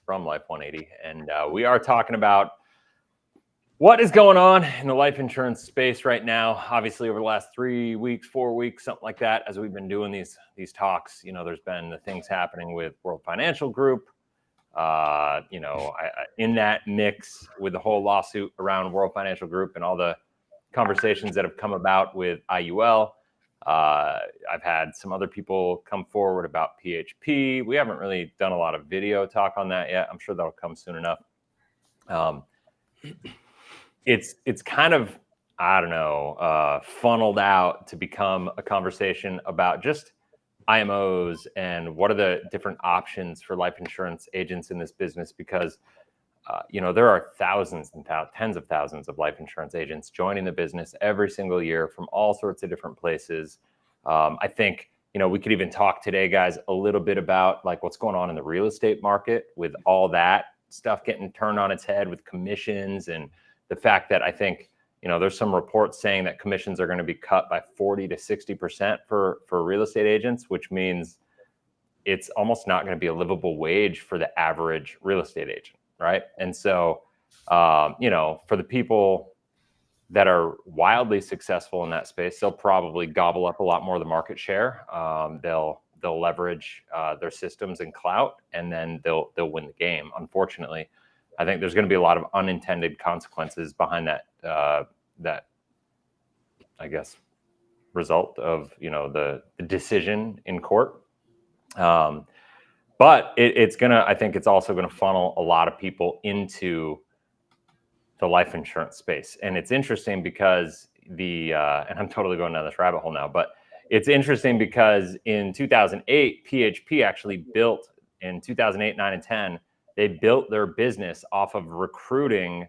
from Life 180, and we are talking about what is going on in the life insurance space right now. Obviously, over the last 3 weeks, 4 weeks, something like that, as we've been doing these talks, there's been the things happening with World Financial Group. In that mix with the whole lawsuit around World Financial Group and all the conversations that have come about with IUL. I've had some other people come forward about PHP. We haven't really done a lot of video talk on that yet. I'm sure that'll come soon enough. It's kind of, I don't know, funneled out to become a conversation about just IMOs and what are the different options for life insurance agents in this business, because there are thousands and tens of thousands of life insurance agents joining the business every single year from all sorts of different places. I think, we could even talk today, guys, a little bit about like what's going on in the real estate market with all that stuff getting turned on its head with commissions, and the fact that I think, there's some reports saying that commissions are going to be cut by 40 to 60% for real estate agents, which means it's almost not going to be a livable wage for the average real estate agent. Right. And so, for the people that are wildly successful in that space, they'll probably gobble up a lot more of the market share. They'll leverage their systems and clout, and then they'll win the game. Unfortunately, I think there's going to be a lot of unintended consequences behind that, I guess, result of, the decision in court. But I think it's also going to funnel a lot of people into the life insurance space. And it's interesting because and I'm totally going down this rabbit hole now, but it's interesting because in 2008, PHP actually built, in 2008, 9, and 10, they built their business off of recruiting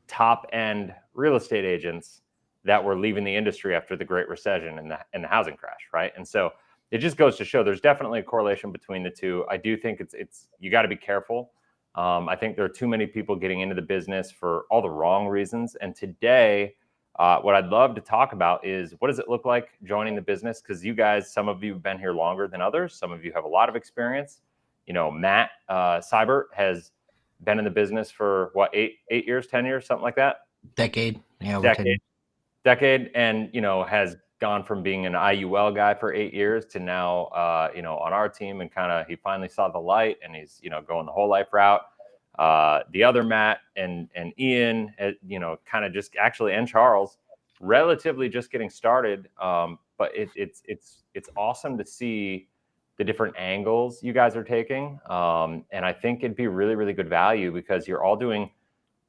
top end real estate agents that were leaving the industry after the Great Recession and the housing crash. Right. And so it just goes to show there's definitely a correlation between the two. I do think it's you got to be careful. I think there are too many people getting into the business for all the wrong reasons. And today, what I'd love to talk about is, what does it look like joining the business? Because you guys, some of you have been here longer than others. Some of you have a lot of experience. Matt Seibert has been in the business for what, 8 years, 10 years, something like that? Decade. Yeah, decade, and has gone from being an IUL guy for 8 years to now, on our team, and he finally saw the light, and he's, going the whole life route. The other Matt and Ian, and Charles, relatively just getting started. But it's awesome to see the different angles you guys are taking. And I think it'd be really, really good value, because you're all doing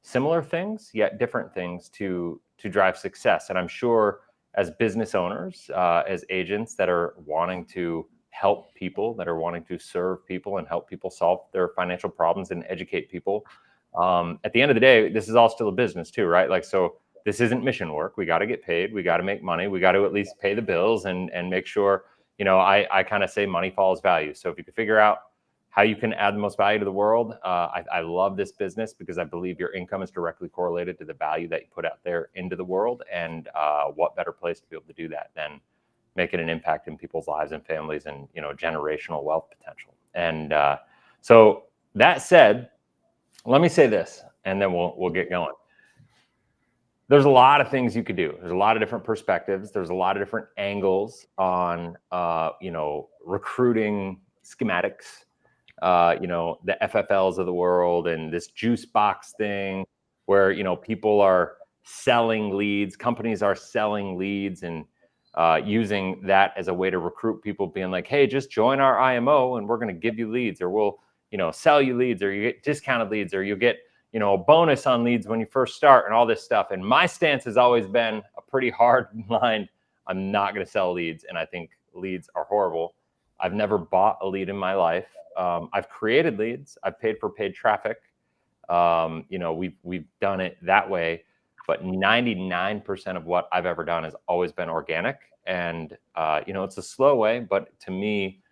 similar things, yet different things to drive success. And I'm sure, as business owners, as agents that are wanting to help people, that are wanting to serve people and help people solve their financial problems and educate people, at the end of the day, this is all still a business too, right? Like, so this isn't mission work. We got to get paid. We got to make money. We got to at least pay the bills and make sure, I kind of say money follows value. So if you can figure out how you can add the most value to the world, I love this business, because I believe your income is directly correlated to the value that you put out there into the world. And what better place to be able to do that than making an impact in people's lives and families, and generational wealth potential. And so that said, let me say this, and then we'll get going. There's a lot of things you could do. There's a lot of different perspectives. There's a lot of different angles on recruiting schematics. The FFLs of the world, and this juice box thing where, people are selling leads, companies are selling leads, and using that as a way to recruit people, being like, hey, just join our IMO and we're going to give you leads, or we'll, sell you leads, or you get discounted leads, or you get, a bonus on leads when you first start, and all this stuff. And my stance has always been a pretty hard line. I'm not going to sell leads. And I think leads are horrible. I've never bought a lead in my life. I've created leads. I've paid for paid traffic. We've done it that way, but 99% of what I've ever done has always been organic. And it's a slow way, but to me,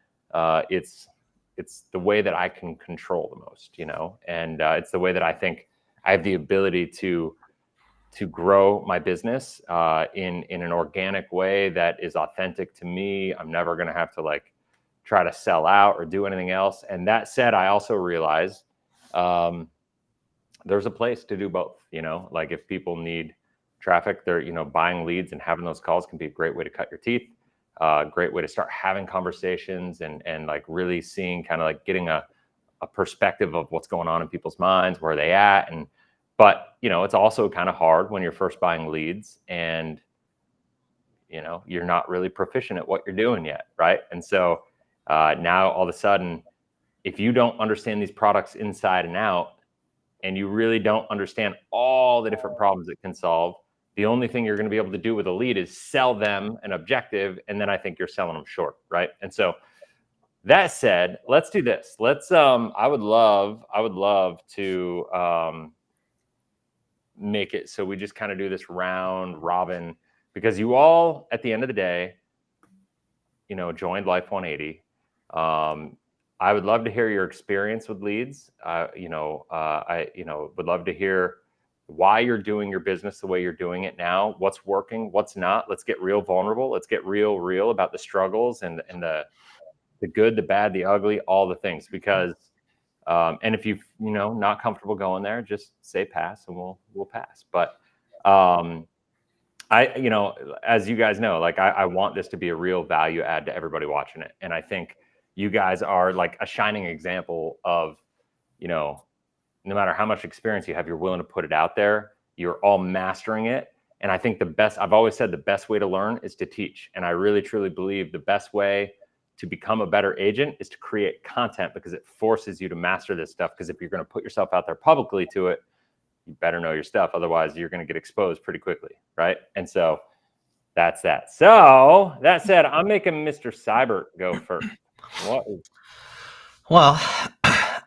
it's the way that I can control the most. And it's the way that I think I have the ability to grow my business in an organic way that is authentic to me. I'm never going to have to try to sell out or do anything else. And that said, I also realize there's a place to do both. Like if people need traffic, they're buying leads and having those calls can be a great way to cut your teeth. Great way to start having conversations and like really seeing, kind of like getting a perspective of what's going on in people's minds, where they at. But it's also kind of hard when you're first buying leads and you're not really proficient at what you're doing yet, right? And so now all of a sudden, if you don't understand these products inside and out, and you really don't understand all the different problems it can solve, the only thing you're going to be able to do with a lead is sell them an objective, and then I think you're selling them short, right? And so that said, let's do this. Let's I would love to make it so we just kind of do this round robin, because you all at the end of the day joined Life 180. I would love to hear your experience with leads. I would love to hear why you're doing your business the way you're doing it now, what's working, what's not. Let's get real vulnerable. Let's get real about the struggles and the good, the bad, the ugly, all the things. Because and if you not comfortable going there, just say pass and we'll pass. But as you guys know, like I want this to be a real value add to everybody watching it. And I think you guys are like a shining example of, no matter how much experience you have, you're willing to put it out there. You're all mastering it. And I think I've always said the best way to learn is to teach. And I really, truly believe the best way to become a better agent is to create content, because it forces you to master this stuff. Because if you're going to put yourself out there publicly to it, you better know your stuff. Otherwise, you're going to get exposed pretty quickly, right? And so that's that. So that said, I'm making Mr. Seibert go first. Well,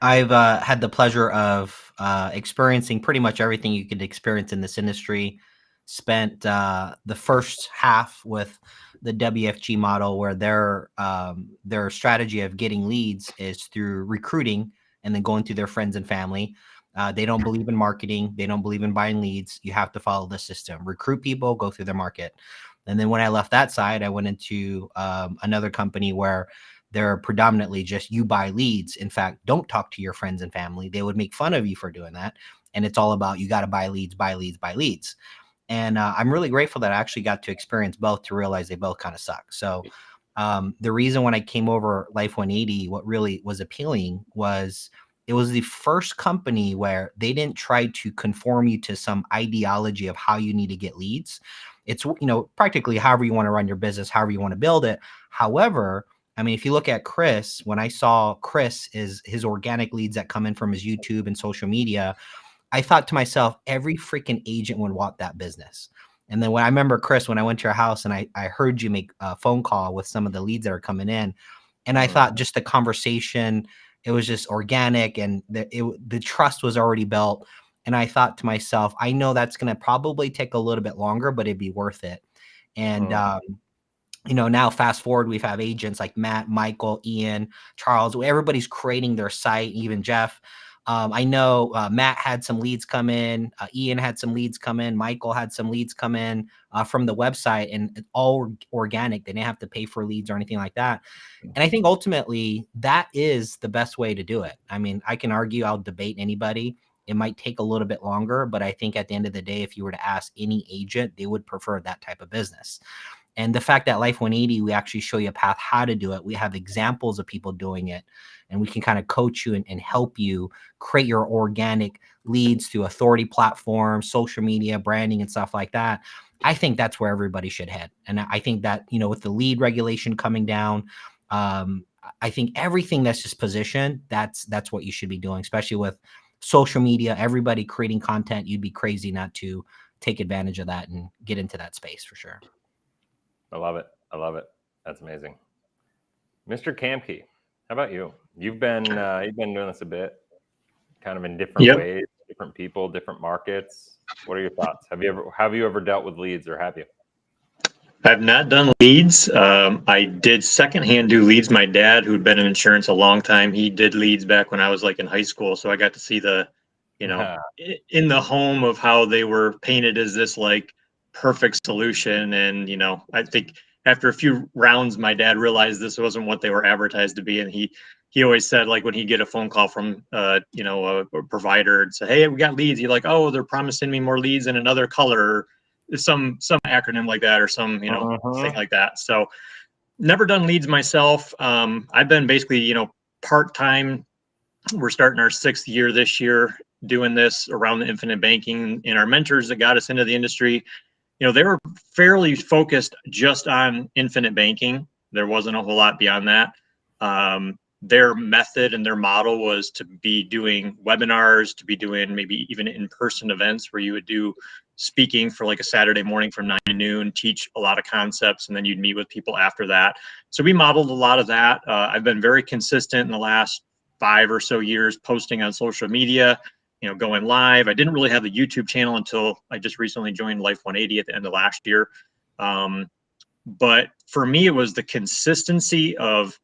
I've had the pleasure of experiencing pretty much everything you could experience in this industry. Spent the first half with the WFG model, where their strategy of getting leads is through recruiting and then going through their friends and family. They don't believe in marketing. They don't believe in buying leads. You have to follow the system. Recruit people, go through their market. And then when I left that side, I went into another company where they're predominantly just you buy leads. In fact, don't talk to your friends and family. They would make fun of you for doing that. And it's all about you got to buy leads, buy leads, buy leads. And I'm really grateful that I actually got to experience both to realize they both kind of suck. So the reason when I came over Life 180, what really was appealing was it was the first company where they didn't try to conform you to some ideology of how you need to get leads. It's, practically however you want to run your business, however you want to build it. However, I mean, if you look at Chris, when I saw Chris is his organic leads that come in from his YouTube and social media, I thought to myself, every freaking agent would want that business. And then when I remember, Chris, when I went to your house and I heard you make a phone call with some of the leads that are coming in, and I thought just the conversation, it was just organic, and the trust was already built. And I thought to myself, I know that's going to probably take a little bit longer, but it'd be worth it. And, now fast forward, we've had agents like Matt, Michael, Ian, Charles, everybody's creating their site, even Jeff. I know Matt had some leads come in, Ian had some leads come in, Michael had some leads come in from the website, and all organic. They didn't have to pay for leads or anything like that. And I think ultimately that is the best way to do it. I mean, I can argue, I'll debate anybody. It might take a little bit longer, but I think at the end of the day, if you were to ask any agent, they would prefer that type of business. And the fact that Life 180, we actually show you a path how to do it. We have examples of people doing it, and we can kind of coach you and help you create your organic leads through authority platforms, social media, branding, and stuff like that. I think that's where everybody should head. And I think that, with the lead regulation coming down, I think everything that's just positioned, that's what you should be doing, especially with social media, everybody creating content. You'd be crazy not to take advantage of that and get into that space for sure. I love it. That's amazing. Mr. Kamke, how about you? You've been doing this a bit, kind of in different ways, different people, different markets. What are your thoughts? Have you ever dealt with leads, or have you? I've not done leads. I did secondhand do leads. My dad, who'd been in insurance a long time, he did leads back when I was like in high school. So I got to see the, in the home of how they were painted as this like perfect solution. And, I think after a few rounds, my dad realized this wasn't what they were advertised to be, and he always said, like, when he'd get a phone call from you know, a provider and say, hey, we got leads, you're like, oh, they're promising me more leads in another color, some acronym like that, or some, you know, thing like that. So never done leads myself. I've been basically, you know, part-time. We're starting our 6th year this year doing this around the infinite banking, and our mentors that got us into the industry, you know, they were fairly focused just on infinite banking. There wasn't a whole lot beyond that. Their method and their model was to be doing webinars, to be doing maybe even in-person events where you would do speaking for like a Saturday morning from 9 to noon, teach a lot of concepts, and then you'd meet with people after that. So we modeled a lot of that. I've been very consistent in the last 5 or so years posting on social media, you know, going live. I didn't really have a YouTube channel until I just recently joined Life 180 at the end of last year. But for me, it was the consistency of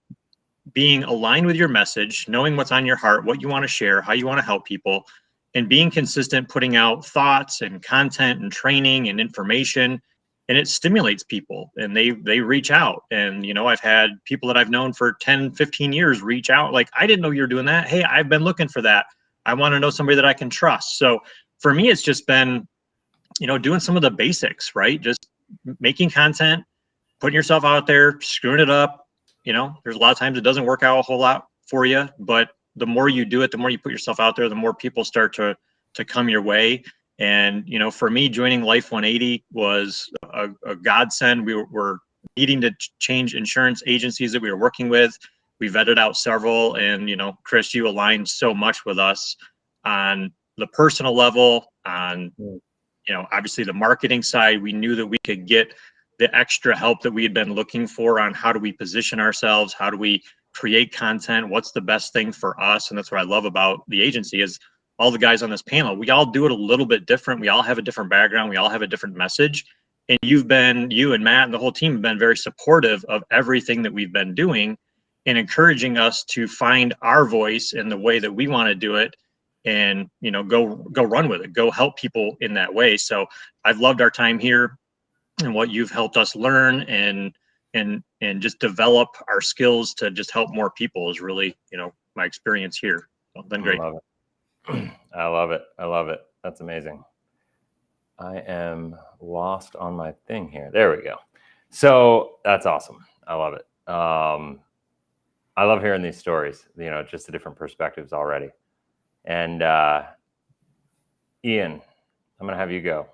being aligned with your message, knowing what's on your heart, what you want to share, how you want to help people, and being consistent, putting out thoughts and content and training and information, and it stimulates people, and they reach out. And, you know, I've had people that I've known for 10, 15 years reach out like, I didn't know you were doing that. Hey, I've been looking for that. I want to know somebody that I can trust. So for me, it's just been, you know, doing some of the basics, right? Just making content, putting yourself out there, screwing it up. You know, there's a lot of times it doesn't work out a whole lot for you, but the more you do it, the more you put yourself out there, the more people start to come your way. And, you know, for me, joining Life 180 was a godsend. We were needing to change insurance agencies that we were working with. We vetted out several, and, you know, Chris, you aligned so much with us on the personal level, on, you know, obviously the marketing side. We knew that we could get the extra help that we had been looking for on how do we position ourselves, how do we create content, what's the best thing for us. And that's what I love about the agency is all the guys on this panel, we all do it a little bit different. We all have a different background. We all have a different message. And you and Matt and the whole team have been very supportive of everything that we've been doing and encouraging us to find our voice in the way that we want to do it, and, you know, go run with it, go help people in that way. So I've loved our time here and what you've helped us learn and just develop our skills to just help more people is really, you know, my experience here. So it's been great. I love it. I love it. I love it. That's amazing. I am lost on my thing here. There we go. So that's awesome. I love it. I love hearing these stories, you know, just the different perspectives already. And Ian, I'm going to have you go.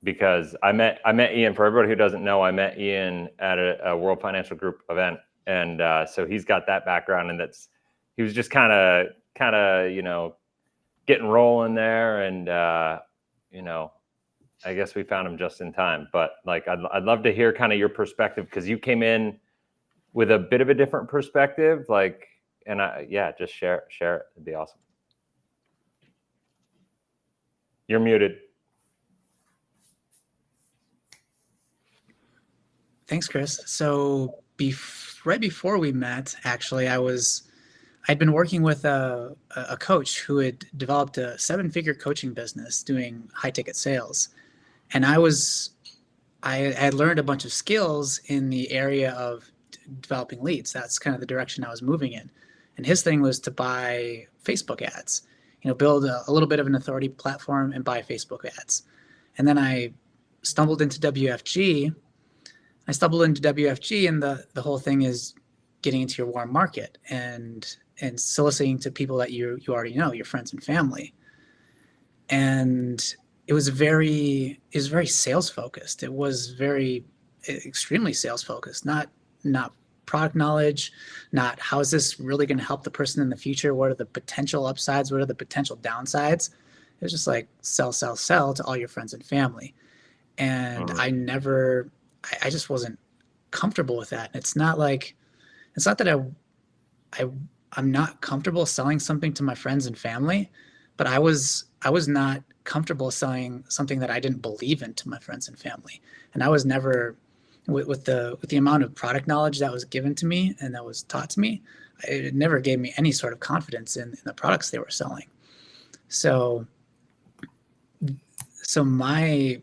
Because I met Ian. For everybody who doesn't know, I met Ian at a World Financial Group event, and so he's got that background, and he was just kind of you know, getting rolling there, and you know, I guess we found him just in time. But like, I'd love to hear kind of your perspective, because you came in with a bit of a different perspective, like, and yeah, just share it. It'd be awesome. You're muted. Thanks, Chris. So right before we met, actually, I'd been working with a coach who had developed a 7-figure coaching business doing high-ticket sales. And I had learned a bunch of skills in the area of developing leads. That's kind of the direction I was moving in. And his thing was to buy Facebook ads, you know, build a little bit of an authority platform and buy Facebook ads. And then I stumbled into WFG. And the whole thing is getting into your warm market and soliciting to people that you already know, your friends and family. And it was very sales focused. It was extremely sales focused, not product knowledge, not how is this really going to help the person in the future? What are the potential upsides? What are the potential downsides? It was just like sell to all your friends and family. And I just wasn't comfortable with that. It's not that I'm not comfortable selling something to my friends and family, but I was not comfortable selling something that I didn't believe in to my friends and family. And I was never, with the amount of product knowledge that was given to me and that was taught to me, it never gave me any sort of confidence in the products they were selling. So my,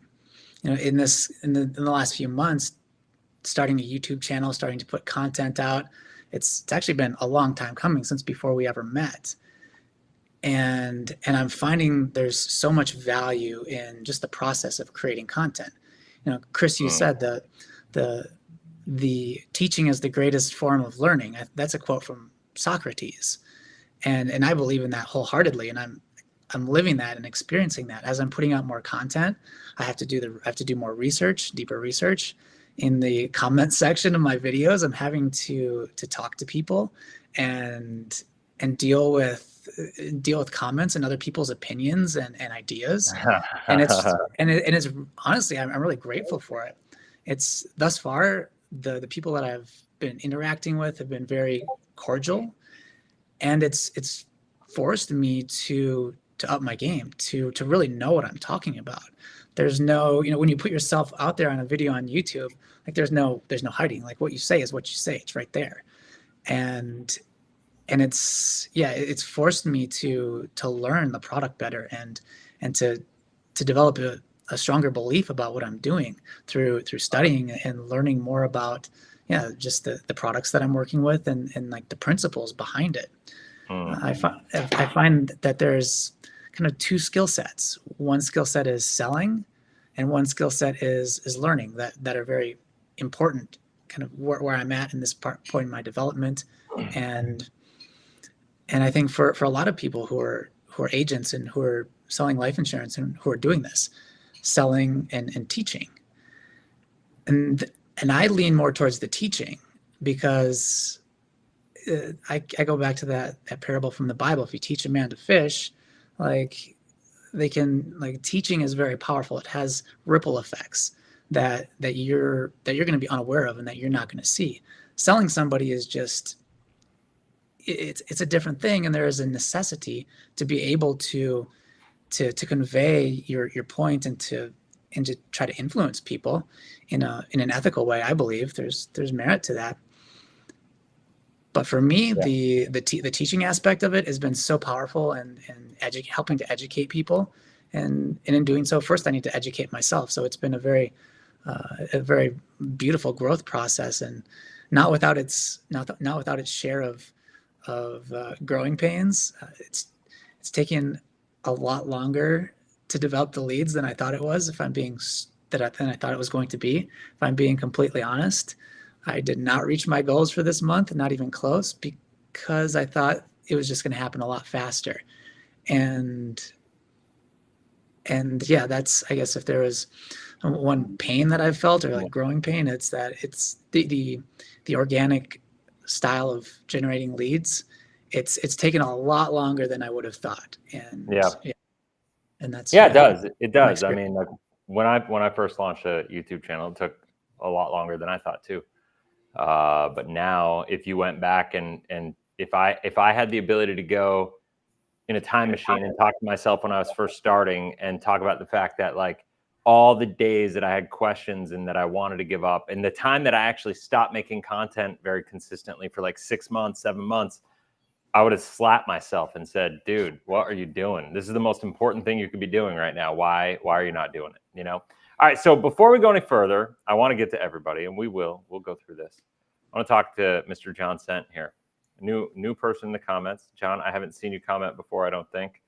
you know, in the last few months, starting a YouTube channel, starting to put content out. It's actually been a long time coming, since before we ever met. And I'm finding there's so much value in just the process of creating content. You know, Chris, you said the teaching is the greatest form of learning. That's a quote from Socrates, and I believe in that wholeheartedly. And I'm living that and experiencing that as I'm putting out more content. I have to do more research, deeper research. In the comment section of my videos, I'm having to talk to people and deal with comments and other people's opinions and ideas. And it's honestly, I'm really grateful for it. It's thus far, the people that I've been interacting with have been very cordial, and it's forced me to up my game, to really know what I'm talking about. There's no, when you put yourself out there on a video on YouTube, like there's no hiding. Like what you say is what you say. It's right there. And it's forced me to learn the product better and to develop a stronger belief about what I'm doing through studying and learning more about just the products that I'm working with and like the principles behind it. I find that there's kind of two skill sets. One skill set is selling, and one skill set is learning, that are very important, kind of where I'm at in this point in my development. And I think for a lot of people who are agents and who are selling life insurance and who are doing this, selling and teaching, and I lean more towards the teaching, because I go back to that parable from the Bible. If you teach a man to fish, teaching is very powerful. It has ripple effects that you're going to be unaware of and that you're not going to see. Selling somebody is just, it's a different thing, and there is a necessity to be able to convey your point and to try to influence people in an ethical way. I believe there's merit to that. But for me, the teaching aspect of it has been so powerful, and helping to educate people, and in doing so, first I need to educate myself. So it's been a very beautiful growth process, and not without its share of growing pains. It's taken a lot longer to develop the leads than I thought it was. Than I thought it was going to be. If I'm being completely honest, I did not reach my goals for this month, not even close, because I thought it was just going to happen a lot faster. And yeah, that's, I guess, if there was one pain that I've felt, or like growing pain, it's that it's the organic style of generating leads. It's taken a lot longer than I would have thought. And and that's it does. I mean, like when I first launched a YouTube channel, it took a lot longer than I thought too. But now, if you went back and if I had the ability to go in a time machine and talk to myself when I was first starting, and talk about the fact that like all the days that I had questions and that I wanted to give up, and the time that I actually stopped making content very consistently for like 6 months, 7 months, I would have slapped myself and said, dude, what are you doing? This is the most important thing you could be doing right now. Why are you not doing it? All right. So before we go any further, I want to get to everybody, and we'll go through this. I want to talk to Mr. John Sent here. New person in the comments. John, I haven't seen you comment before, I don't think.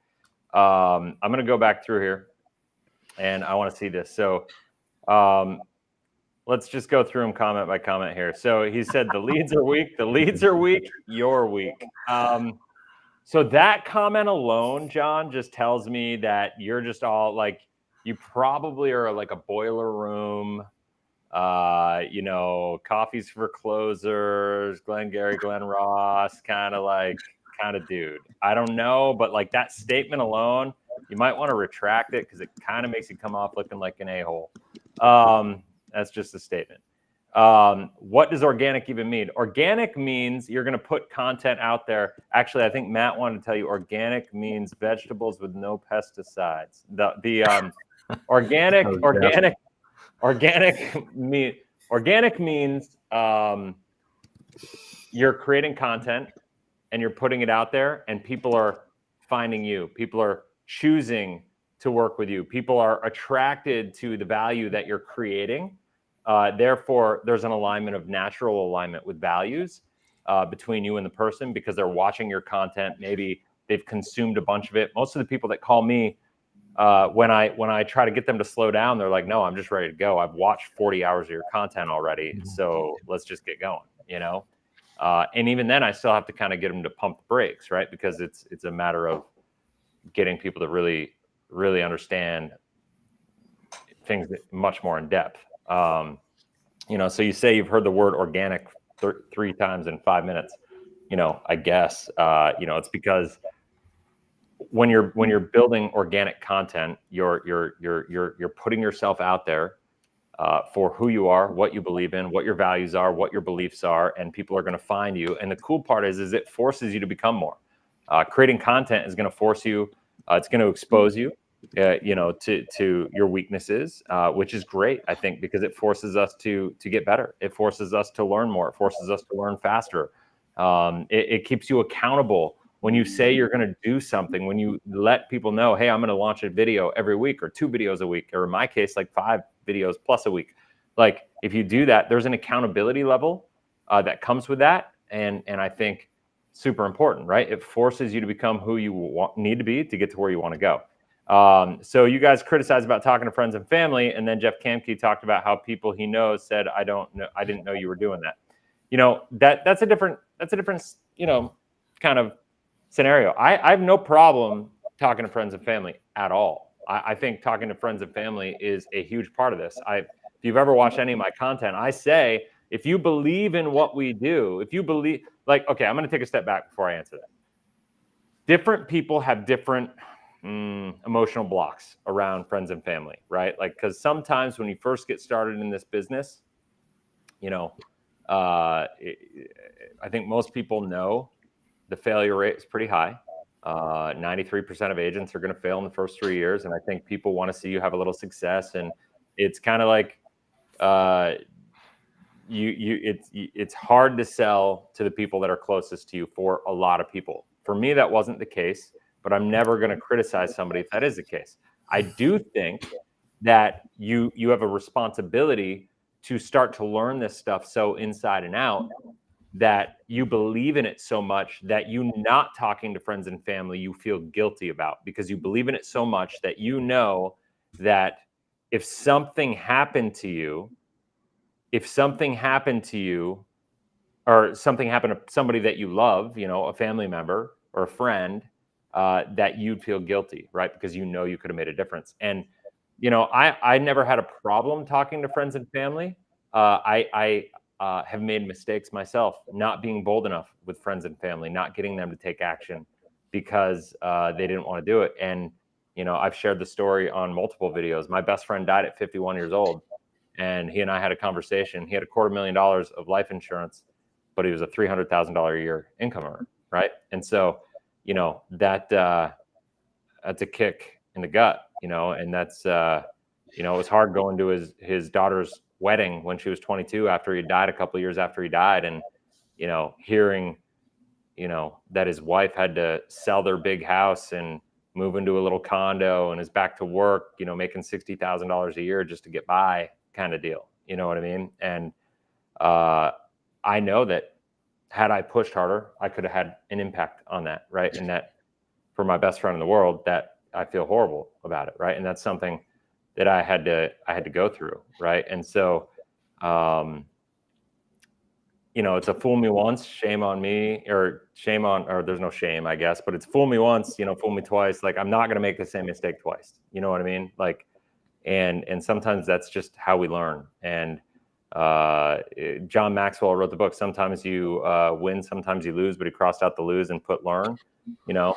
I'm going to go back through here, and I want to see this. So let's just go through them comment by comment here. So he said the leads are weak. The leads are weak. You're weak. So that comment alone, John, just tells me that you're just all like, you probably are like a boiler room, coffees for closers, Glengarry, Glen Ross, kind of dude. I don't know, but like that statement alone, you might want to retract it, because it kind of makes you come off looking like an a-hole. That's just a statement. What does organic even mean? Organic means you're going to put content out there. Actually, I think Matt wanted to tell you organic means vegetables with no pesticides. Organic means you're creating content and you're putting it out there, and people are finding you. People are choosing to work with you. People are attracted to the value that you're creating. Therefore, there's an alignment of natural alignment with values between you and the person, because they're watching your content. Maybe they've consumed a bunch of it. Most of the people that call me, when I try to get them to slow down, they're like, no, I'm just ready to go. I've watched 40 hours of your content already. So let's just get going, you know? And even then I still have to kind of get them to pump the brakes, right? Because it's a matter of getting people to really, really understand things much more in depth. You know, so you say you've heard the word organic 3 times in 5 minutes, you know, I guess, you know, it's because when you're building organic content, you're putting yourself out there for who you are, what you believe in, what your values are, what your beliefs are, and people are going to find you. And the cool part is it forces you to become more. Creating content is going to force you. It's going to expose you, you know, to your weaknesses, which is great, I think, because it forces us to get better. It forces us to learn more. It forces us to learn faster. It keeps you accountable. When you say you're going to do something, when you let people know, hey, I'm going to launch a video every week, or 2 videos a week, or in my case, like 5 videos plus a week. Like, if you do that, there's an accountability level that comes with that. And I think super important, right? It forces you to become who you need to be to get to where you want to go. So you guys criticize about talking to friends and family. And then Jeff Kamke talked about how people he knows said, I didn't know you were doing that. You know, that's a different, you know, kind of scenario. I have no problem talking to friends and family at all. I think talking to friends and family is a huge part of this. If you've ever watched any of my content, I say, if you believe in what we do, if you believe, like, okay, I'm going to take a step back before I answer that. Different people have different emotional blocks around friends and family, right? Like, because sometimes when you first get started in this business, you know, I think most people know the failure rate is pretty high. 93% of agents are going to fail in the first 3 years. And I think people want to see you have a little success. And it's kind of like, it's hard to sell to the people that are closest to you for a lot of people. For me, that wasn't the case, but I'm never going to criticize somebody if that is the case. I do think that you have a responsibility to start to learn this stuff so inside and out, that you believe in it so much that you not talking to friends and family you feel guilty about, because you believe in it so much that you know that if something happened to you, or something happened to somebody that you love, you know, a family member or a friend, that you'd feel guilty, right? Because you know you could have made a difference. And, you know, I never had a problem talking to friends and family. I have made mistakes myself, not being bold enough with friends and family, not getting them to take action because they didn't want to do it. And, you know, I've shared the story on multiple videos. My best friend died at 51 years old, and he and I had a conversation. He had $250,000 of life insurance, but he was a $300,000 a year income earner, right? And so, you know, that's a kick in the gut, you know, and that's, you know, it was hard going to his daughter's wedding when she was 22 after he died, a couple of years after he died. And, you know, hearing, you know, that his wife had to sell their big house and move into a little condo and is back to work, you know, making $60,000 a year just to get by, kind of deal. You know what I mean? And I know that had I pushed harder, I could have had an impact on that, right? And that, for my best friend in the world, that I feel horrible about it, right? And that's something that I had to go through, right? And so, you know, it's a fool me once, shame on me, or there's no shame, I guess, but it's fool me once, you know, fool me twice. Like, I'm not going to make the same mistake twice. You know what I mean? Like, and sometimes that's just how we learn. And John Maxwell wrote the book, Sometimes You Win, Sometimes You Lose, but he crossed out the lose and put learn. You know,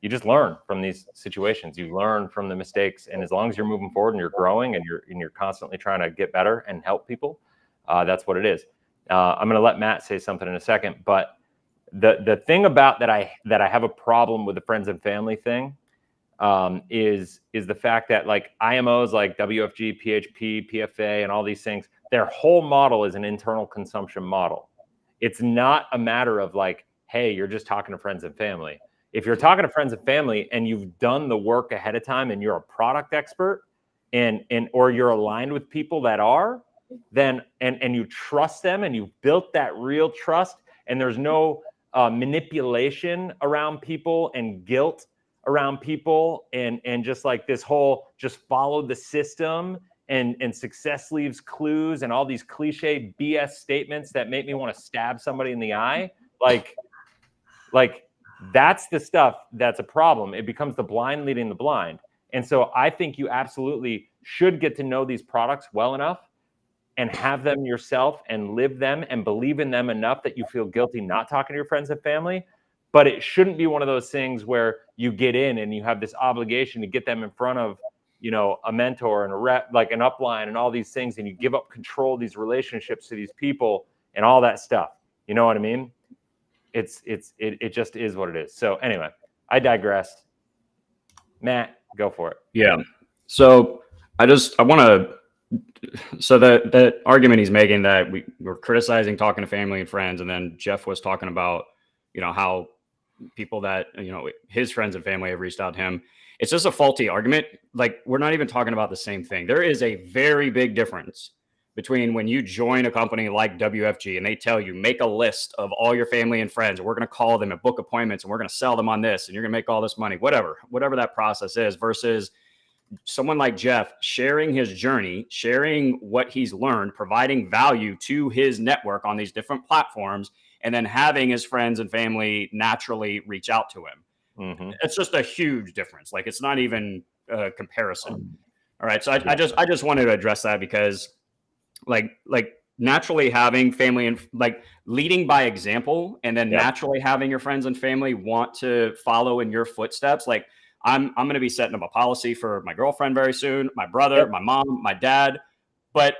you just learn from these situations. You learn from the mistakes, and as long as you're moving forward and you're growing and you're constantly trying to get better and help people, that's what it is. I'm going to let Matt say something in a second, but the thing about that I have a problem with the friends and family thing is the fact that, like, IMOs like WFG, PHP, PFA, and all these things, their whole model is an internal consumption model. It's not a matter of like, hey, you're just talking to friends and family. If you're talking to friends and family and you've done the work ahead of time and you're a product expert, and or you're aligned with people that are, then and you trust them and you've built that real trust, and there's no manipulation around people and guilt around people, and just like this whole just follow the system and success leaves clues and all these cliche BS statements that make me want to stab somebody in the eye. Like that's the stuff that's a problem. It becomes the blind leading the blind. And so I think you absolutely should get to know these products well enough and have them yourself and live them and believe in them enough that you feel guilty not talking to your friends and family. But it shouldn't be one of those things where you get in and you have this obligation to get them in front of, you know, a mentor and a rep, like an upline and all these things, and you give up control of these relationships to these people and all that stuff. You know what I mean? It just is what it is. So anyway, I digressed. Matt, go for it. Yeah. So I want to, so the argument he's making that we're criticizing talking to family and friends, and then Jeff was talking about, you know, how people that, you know, his friends and family have reached out to him. It's just a faulty argument. Like, we're not even talking about the same thing. There is a very big difference between when you join a company like WFG and they tell you, make a list of all your family and friends, and we're going to call them and book appointments, and we're going to sell them on this, and you're going to make all this money, whatever that process is, versus someone like Jeff sharing his journey, sharing what he's learned, providing value to his network on these different platforms, and then having his friends and family naturally reach out to him. Mm-hmm. It's just a huge difference. Like, it's not even a comparison. All right. So I just wanted to address that, because like naturally having family and like leading by example, and then naturally having your friends and family want to follow in your footsteps. Like, I'm going to be setting up a policy for my girlfriend very soon, my brother, my mom, my dad. But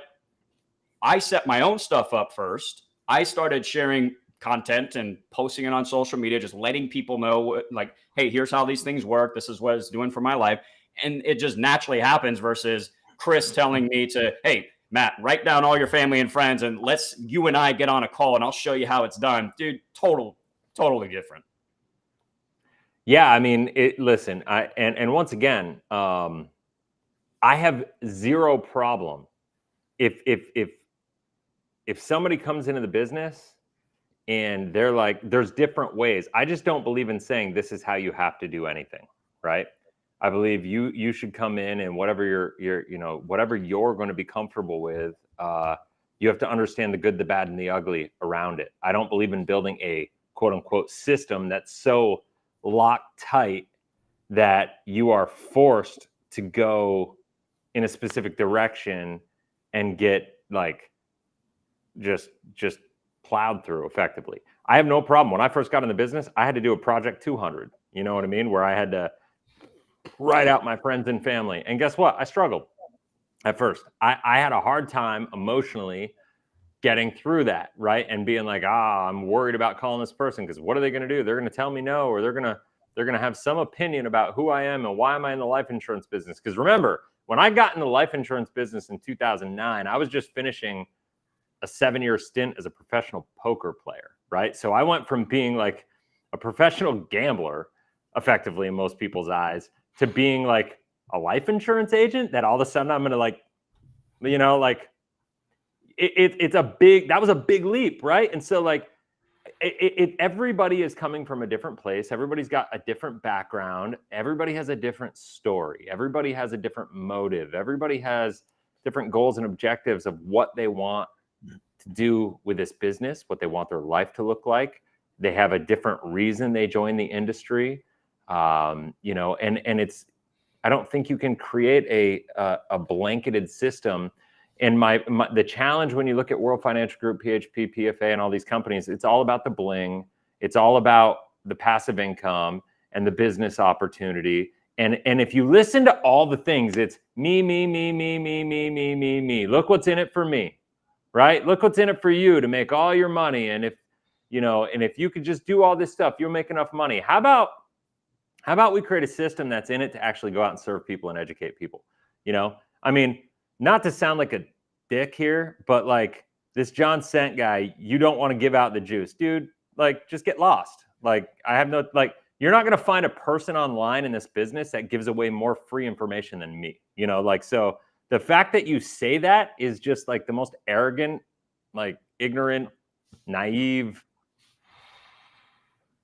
I set my own stuff up first. I started sharing content and posting it on social media, just letting people know, like, hey, here's how these things work. This is what it's doing for my life. And it just naturally happens, versus Chris telling me to, hey, Matt, write down all your family and friends and you and I get on a call and I'll show you how it's done. Dude, totally different. Yeah, I mean, listen, and once again, I have zero problem if somebody comes into the business and they're like, there's different ways. I just don't believe in saying this is how you have to do anything, right? I believe you should come in, and whatever whatever you're going to be comfortable with, you have to understand the good, the bad, and the ugly around it. I don't believe in building a quote unquote system that's so locked tight that you are forced to go in a specific direction and get like just plowed through effectively. I have no problem. When I first got in the business, I had to do a Project 200, you know what I mean? Where I had to write out my friends and family. And guess what? I struggled at first. I had a hard time emotionally getting through that, right? And being like, I'm worried about calling this person, because what are they going to do? They're going to tell me no, or they're going to have some opinion about who I am and why am I in the life insurance business. Because remember, when I got in the life insurance business in 2009, I was just finishing a 7-year stint as a professional poker player, right? So I went from being like a professional gambler, effectively in most people's eyes, to being like a life insurance agent, that all of a sudden I'm going to like, you know, like that was a big leap, right? And so like everybody is coming from a different place. Everybody's got a different background. Everybody has a different story. Everybody has a different motive. Everybody has different goals and objectives of what they want to do with this business, what they want their life to look like. They have a different reason they join the industry. And it's, I don't think you can create a blanketed system. And the challenge when you look at World Financial Group, PHP, PFA, and all these companies, it's all about the bling. It's all about the passive income and the business opportunity. And if you listen to all the things, it's me. Look what's in it for me, right? Look what's in it for you to make all your money. And if you could just do all this stuff, you'll make enough money. How about we create a system that's in it to actually go out and serve people and educate people? You know, I mean, not to sound like a dick here, but like this John Cent guy, you don't want to give out the juice, dude. Like, just get lost. Like, I have no, like, you're not going to find a person online in this business that gives away more free information than me. You know, like, so the fact that you say that is just like the most arrogant, like ignorant, naive.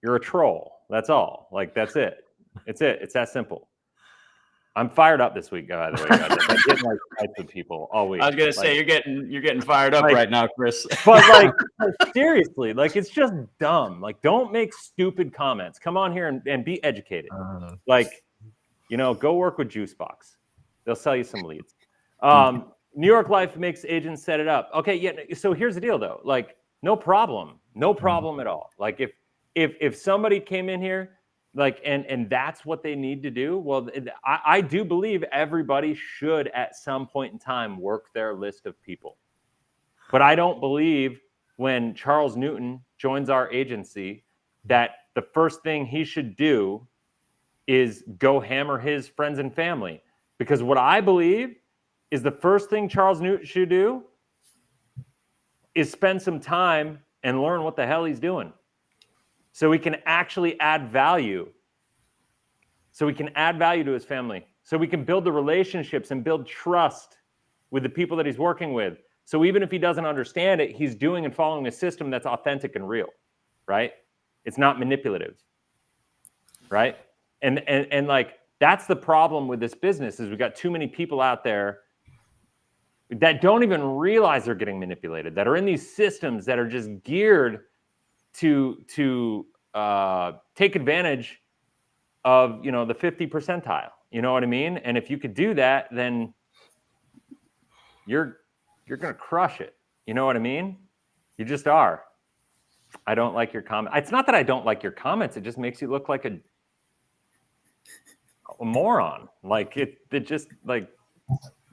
You're a troll. That's all. Like, that's it. It's it. It's that simple. I'm fired up this week, by the way, guys. I'm getting like fights with people all week. I was gonna say you're getting fired up right now, Chris. But like seriously, like it's just dumb. Like, don't make stupid comments. Come on here and be educated. Like, you know, go work with Juicebox. They'll sell you some leads. New York Life makes agents set it up. Okay, yeah. So here's the deal, though. Like, no problem at all. Like, if somebody came in here, like, and that's what they need to do. Well, I do believe everybody should at some point in time work their list of people. But I don't believe when Charles Newton joins our agency that the first thing he should do is go hammer his friends and family. Because what I believe is the first thing Charles Newton should do is spend some time and learn what the hell he's doing, so we can actually add value. So we can add value to his family. So we can build the relationships and build trust with the people that he's working with. So even if he doesn't understand it, he's doing and following a system that's authentic and real, right? It's not manipulative, right? And like, that's the problem with this business, is we've got too many people out there that don't even realize they're getting manipulated, that are in these systems that are just geared to take advantage of, you know, the 50 percentile. You know what I mean? And if you could do that, then you're going to crush it. You know what I mean? You just are. I don't like your comment. It's not that I don't like your comments. It just makes you look like a moron. Like it just, like,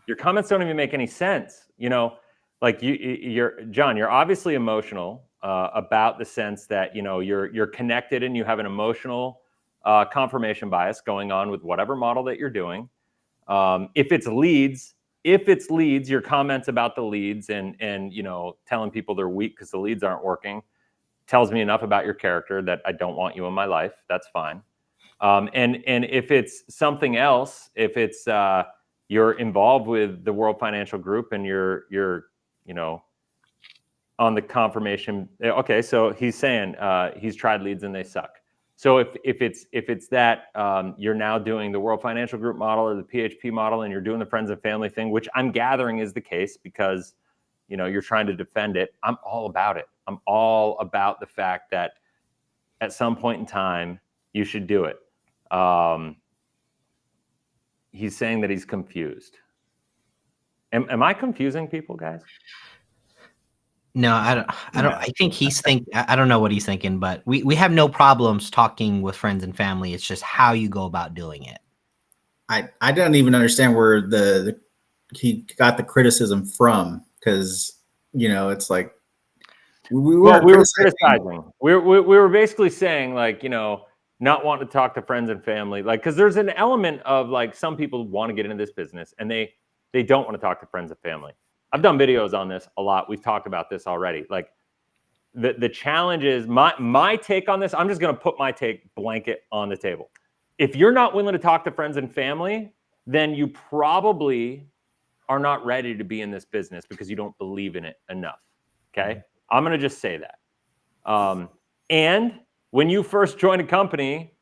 your comments don't even make any sense. You know, like you're John, you're obviously emotional about the sense that, you know, you're connected and you have an emotional confirmation bias going on with whatever model that you're doing. If it's leads, your comments about the leads and you know, telling people they're weak because the leads aren't working tells me enough about your character that I don't want you in my life. That's fine. And if it's something else, if it's you're involved with the World Financial Group and you're you know, on the confirmation. Okay, so he's saying he's tried leads and they suck. So if it's that you're now doing the World Financial Group model or the PHP model, and you're doing the friends and family thing, which I'm gathering is the case because, you know, you're trying to defend it. I'm all about it. I'm all about the fact that at some point in time you should do it. He's saying that he's confused. Am I confusing people, guys? No, I don't. I think I don't know what he's thinking, but we have no problems talking with friends and family. It's just how you go about doing it. I don't even understand where he got the criticism from, because, you know, it's like we were criticizing. We were basically saying, like, you know, not wanting to talk to friends and family, like, because there's an element of, like, some people want to get into this business and they don't want to talk to friends and family. I've done videos on this a lot. We've talked about this already. Like, the challenge is my take on this. I'm just going to put my take blanket on the table. If you're not willing to talk to friends and family, then you probably are not ready to be in this business because you don't believe in it enough. Okay. I'm going to just say that. And when you first join a company,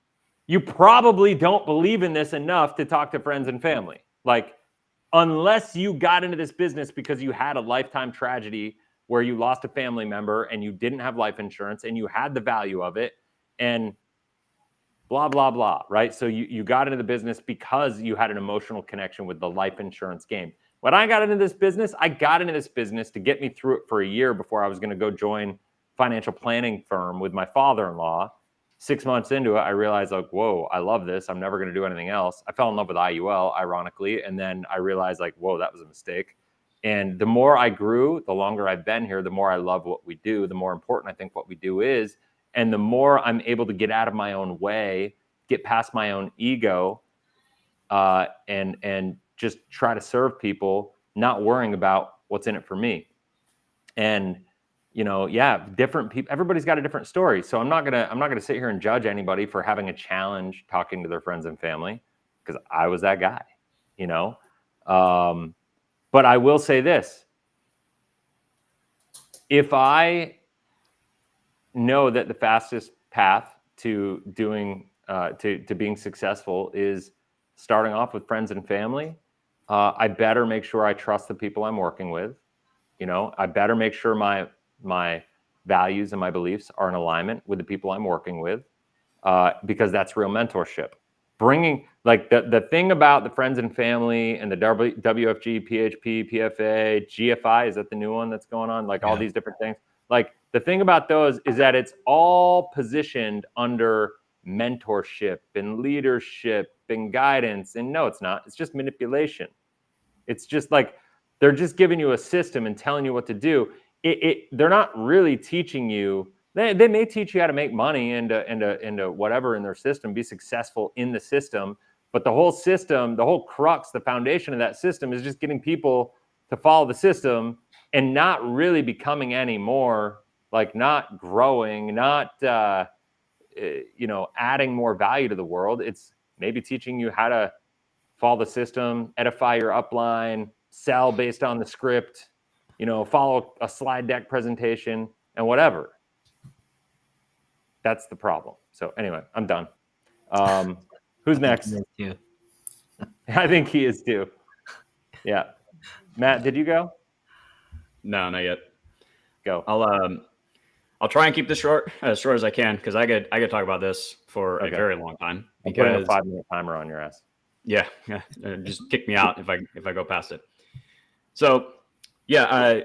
you probably don't believe in this enough to talk to friends and family. Like, unless you got into this business because you had a lifetime tragedy where you lost a family member and you didn't have life insurance and you had the value of it and blah, blah, blah, right? So you got into the business because you had an emotional connection with the life insurance game. When I got into this business, to get me through it for a year before I was going to go join financial planning firm with my father-in-law. 6 months into it, I realized, like, whoa, I love this. I'm never going to do anything else. I fell in love with IUL, ironically. And then I realized, like, whoa, that was a mistake. And the more I grew, the longer I've been here, the more I love what we do, the more important I think what we do is. And the more I'm able to get out of my own way, get past my own ego, and just try to serve people, not worrying about what's in it for me. And yeah, different people, everybody's got a different story. So I'm not gonna sit here and judge anybody for having a challenge talking to their friends and family, because I was that guy, but I will say this: if I know that the fastest path to doing to being successful is starting off with friends and family, I better make sure I trust the people I'm working with. I better make sure my values and my beliefs are in alignment with the people I'm working with, because that's real mentorship. Bringing, like, the thing about the friends and family and the WFG, PHP, PFA, GFI, is that the new one that's going on? Like, all these different things. Like, the thing about those is that it's all positioned under mentorship and leadership and guidance. And no, it's not. It's just manipulation. It's just like, they're just giving you a system and telling you what to do. They're not really teaching you. They may teach you how to make money into whatever in their system, be successful in the system. But the whole system, the whole crux, the foundation of that system is just getting people to follow the system and not really becoming any more, like, not growing, not adding more value to the world. It's maybe teaching you how to follow the system, edify your upline, sell based on the script, follow a slide deck presentation and whatever. That's the problem. So anyway, I'm done. Who's next? I think he is too. Yeah. Matt, did you go? No, not yet. Go. I'll try and keep this as short as I can, because I could talk about this for a very long time. I'm putting a 5-minute timer on your ass. Yeah. Just kick me out if I go past it. So, yeah,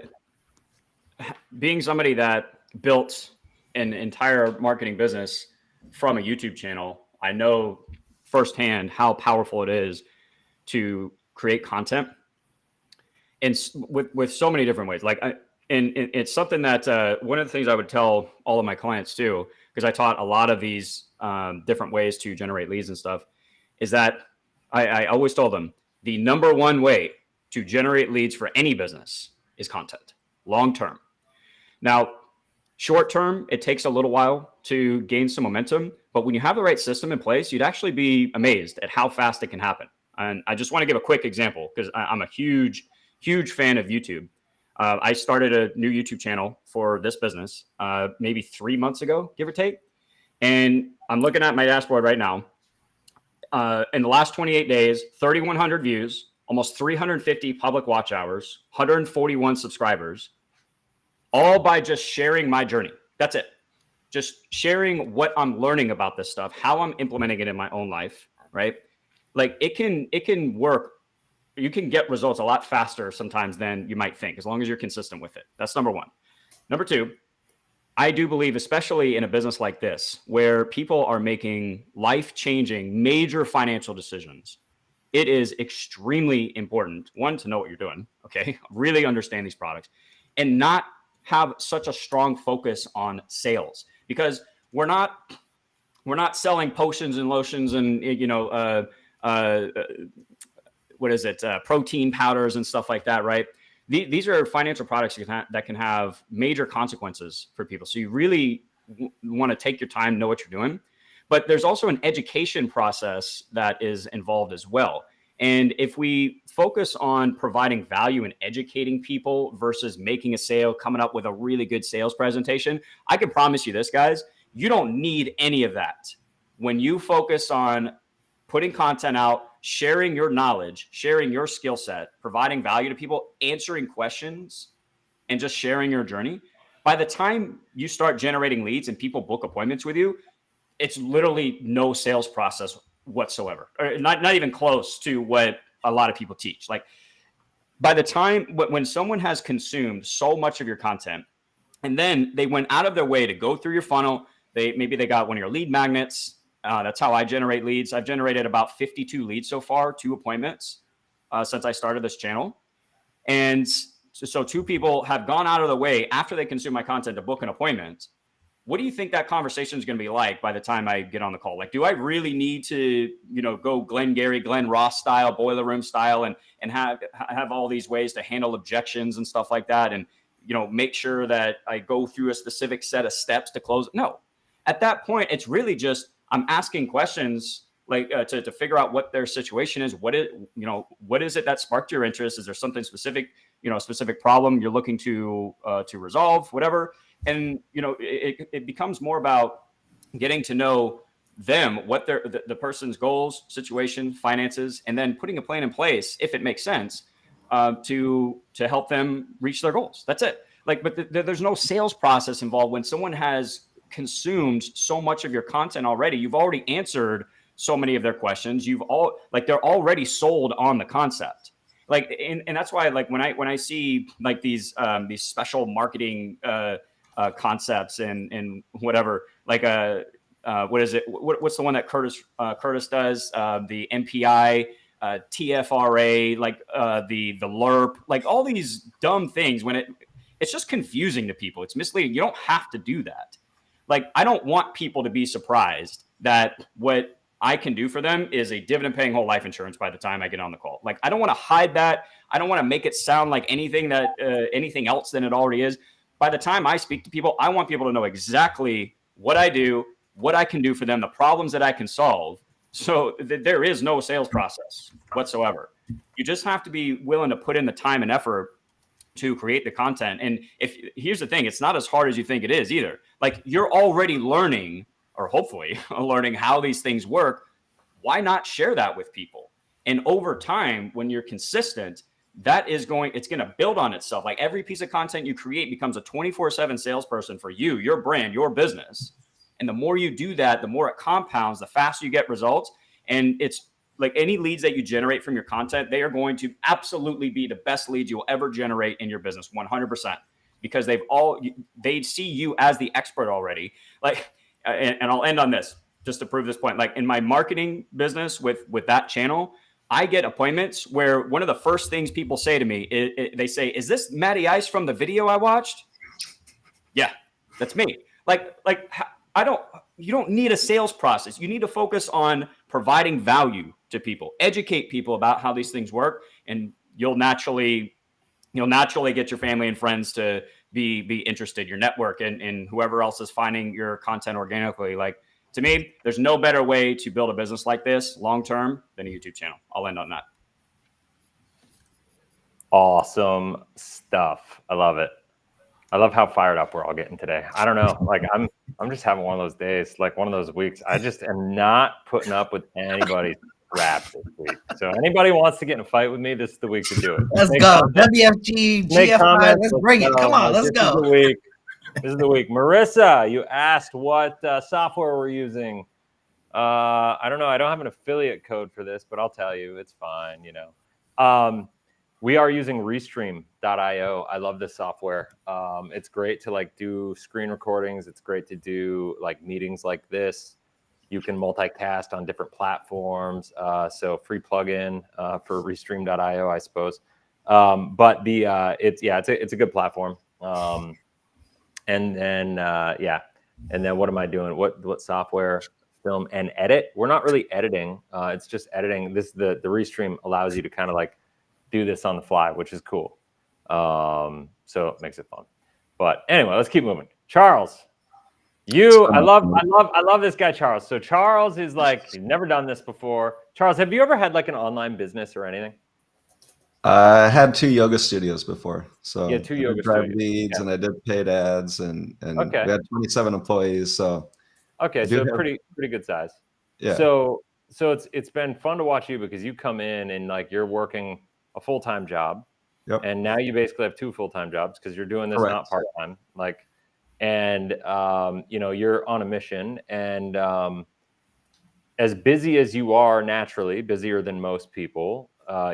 being somebody that built an entire marketing business from a YouTube channel, I know firsthand how powerful it is to create content, and with so many different ways. Like, and it's something that one of the things I would tell all of my clients too, because I taught a lot of these different ways to generate leads and stuff, is that I always told them the number one way to generate leads for any business is content, long term. Now, short term, it takes a little while to gain some momentum, but when you have the right system in place, you'd actually be amazed at how fast it can happen. And I just want to give a quick example, because I'm a huge fan of YouTube. I started a new YouTube channel for this business maybe 3 months ago, give or take. And I'm looking at my dashboard right now. In the last 28 days, 3,100 views, almost 350 public watch hours, 141 subscribers, all by just sharing my journey. That's it. Just sharing what I'm learning about this stuff, how I'm implementing it in my own life, right? Like, it can work. You can get results a lot faster sometimes than you might think, as long as you're consistent with it. That's number one. Number two, I do believe, especially in a business like this, where people are making life-changing, major financial decisions, it is extremely important, one, to know what you're doing, okay? Really understand these products, and not have such a strong focus on sales, because we're not selling potions and lotions and, what is it? Protein powders and stuff like that, right? These are financial products that can have major consequences for people. So you really want to take your time, know what you're doing. But there's also an education process that is involved as well. And if we focus on providing value and educating people versus making a sale, coming up with a really good sales presentation, I can promise you this, guys, you don't need any of that. When you focus on putting content out, sharing your knowledge, sharing your skill set, providing value to people, answering questions, and just sharing your journey, by the time you start generating leads and people book appointments with you, it's literally no sales process whatsoever, or not even close to what a lot of people teach. Like, by the time when someone has consumed so much of your content, and then they went out of their way to go through your funnel, maybe they got one of your lead magnets. That's how I generate leads. I've generated about 52 leads so far, 2 appointments since I started this channel. And so 2 people have gone out of the way after they consume my content to book an appointment. What do you think that conversation is going to be like by the time I get on the call? Like, do I really need to, go Glenn Ross style, boiler room style, and have all these ways to handle objections and stuff like that? And, make sure that I go through a specific set of steps to close. No, at that point, it's really just, I'm asking questions like to figure out what their situation is. What is it that sparked your interest? Is there something specific, a specific problem you're looking to resolve, whatever. And, it becomes more about getting to know them, what the person's goals, situation, finances, and then putting a plan in place, if it makes sense, to help them reach their goals. That's it. But there's no sales process involved. When someone has consumed so much of your content already, you've already answered so many of their questions. They're already sold on the concept. And that's why, when I see these special marketing concepts and whatever, what is it? What's the one that Curtis does? The MPI, TFRA, the LERP, all these dumb things. When it's just confusing to people, it's misleading. You don't have to do that. I don't want people to be surprised that what I can do for them is a dividend-paying whole life insurance by the time I get on the call. I don't want to hide that. I don't want to make it sound like anything else than it already is. By the time I speak to people, I want people to know exactly what I do, what I can do for them, the problems that I can solve. So there is no sales process whatsoever. You just have to be willing to put in the time and effort to create the content. And here's the thing, it's not as hard as you think it is either. You're already learning, or hopefully learning, how these things work. Why not share that with people? And over time, when you're consistent, it's going to build on itself. Every piece of content you create becomes a 24/7 salesperson for you, your brand, your business. And the more you do that, the more it compounds, the faster you get results. And it's any leads that you generate from your content, they are going to absolutely be the best leads you'll ever generate in your business, 100%, because they see you as the expert already. And I'll end on this just to prove this point. In my marketing business with that channel, I get appointments where one of the first things people say to me, they say, "Is this Matty Ice from the video I watched?" Yeah, that's me. You don't need a sales process. You need to focus on providing value to people, educate people about how these things work, and you'll naturally get your family and friends to be interested, your network, and whoever else is finding your content organically. To me, there's no better way to build a business like this long-term than a YouTube channel. I'll end on that. Awesome stuff. I love it. I love how fired up we're all getting today. I don't know. I'm just having one of those days, one of those weeks. I just am not putting up with anybody's crap this week. So anybody wants to get in a fight with me, this is the week to do it. Let's go. WFG, GF5, let's bring it. Come on, let's go. This is the week. Marissa, you asked what software we're using. I don't know. I don't have an affiliate code for this, but I'll tell you, it's fine. We are using Restream.io. I love this software. It's great to do screen recordings. It's great to do meetings like this. You can multicast on different platforms. So free plugin for Restream.io, I suppose. But it's a good platform. And then what am I doing? What software? Film and edit. We're not really editing. It's just editing. The Restream allows you to kind of do this on the fly, which is cool. So it makes it fun. But anyway, let's keep moving. Charles, I love this guy, Charles. So Charles is he's never done this before. Charles, have you ever had an online business or anything? I had 2 yoga studios before. So yeah, 2 yoga studios. Leads, yeah. And I did paid ads and okay. We had 27 employees. So okay, so pretty good size. Yeah. So it's been fun to watch you because you come in and you're working a full-time job. Yep. And now you basically have 2 full-time jobs because you're doing this Correct. not part-time. You're on a mission, and as busy as you are naturally, busier than most people,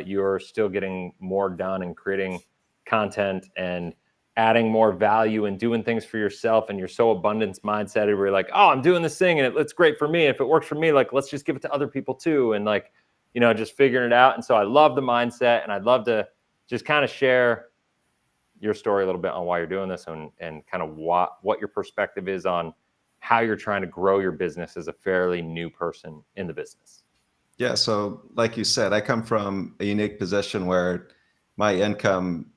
you're still getting more done and creating content and adding more value and doing things for yourself. And you're so abundance mindset where you're oh, I'm doing this thing and it's great for me. If it works for me, let's just give it to other people too. And just figuring it out. And so I love the mindset, and I'd love to just kind of share your story a little bit on why you're doing this and kind of what your perspective is on how you're trying to grow your business as a fairly new person in the business. Yeah. So like you said, I come from a unique position where my income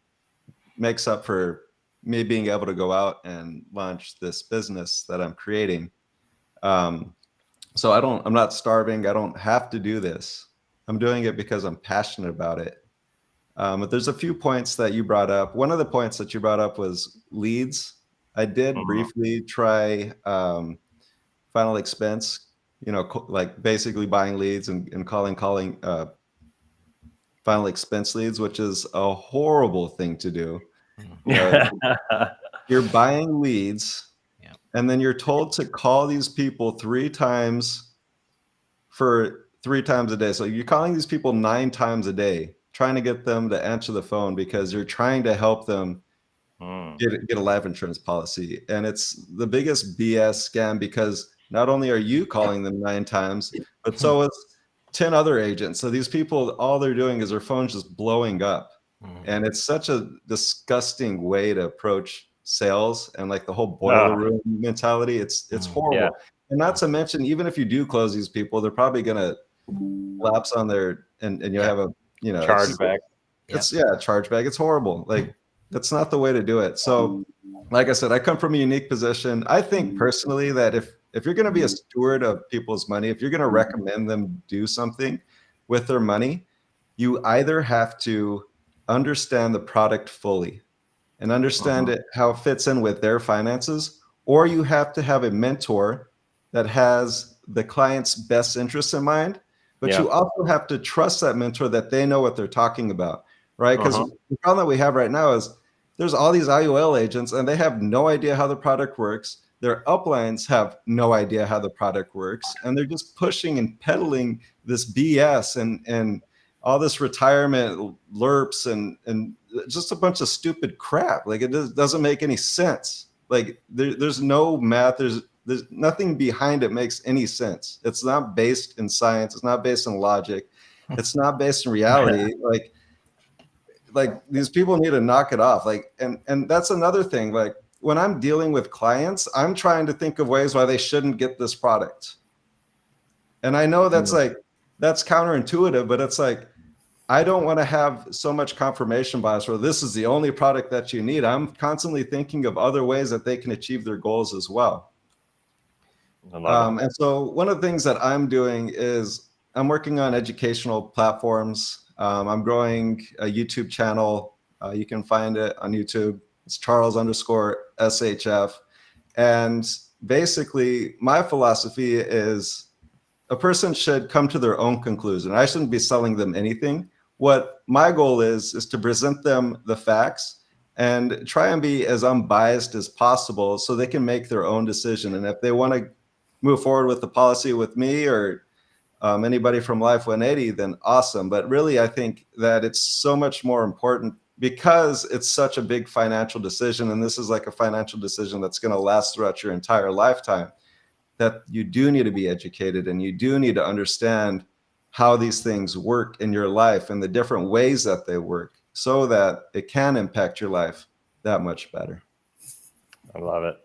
makes up for me being able to go out and launch this business that I'm creating. So I'm not starving. I don't have to do this. I'm doing it because I'm passionate about it. But there's a few points that you brought up. One of the points that you brought up was leads. I did briefly try Final Expense, like basically buying leads and calling Final Expense leads, which is a horrible thing to do. You're buying leads, and then you're told to call these people 3 times for 3 times a day. So you're calling these people 9 times a day, trying to get them to answer the phone because you're trying to help them get a life insurance policy. And it's the biggest BS scam because not only are you calling them 9 times, but so is 10 other agents. So these people, all they're doing is their phone's just blowing up. And it's such a disgusting way to approach sales and like the whole boiler room mentality. It's horrible. Yeah. And not to mention, even if you do close these people, they're probably gonna lapse on their and you have a chargeback. It's chargeback. It's horrible. Like that's not the way to do it. So like I said, I come from a unique position. I think personally that if you're gonna be a steward of people's money, if you're gonna recommend them do something with their money, you either have to understand the product fully and understand it, how it fits in with their finances, or you have to have a mentor that has the client's best interests in mind, but you also have to trust that mentor that they know what they're talking about, right? Because the problem that we have right now is there's all these IUL agents and they have no idea how the product works. Their uplines have no idea how the product works, and they're just pushing and peddling this BS and all this retirement LERPs and just a bunch of stupid crap. Like it doesn't make any sense. Like there's no math. There's nothing behind it makes any sense. It's not based in science. It's not based in logic. It's not based in reality. Like these people need to knock it off. Like, and that's another thing. Like when I'm dealing with clients, I'm trying to think of ways why they shouldn't get this product. And I know that's that's counterintuitive, but it's like, I don't want to have so much confirmation bias where this is the only product that you need. I'm constantly thinking of other ways that they can achieve their goals as well. And so one of the things that I'm doing is I'm working on educational platforms. I'm growing a YouTube channel. You can find it on YouTube. It's Charles_SHF. And basically my philosophy is a person should come to their own conclusion. I shouldn't be selling them anything. What my goal is to present them the facts and try and be as unbiased as possible so they can make their own decision. And if they want to move forward with the policy with me or anybody from Life 180, then awesome. But really, I think that it's so much more important because it's such a big financial decision. And this is like a financial decision that's going to last throughout your entire lifetime, that you do need to be educated and you do need to understand how these things work in your life and the different ways that they work so that it can impact your life that much better. I love it.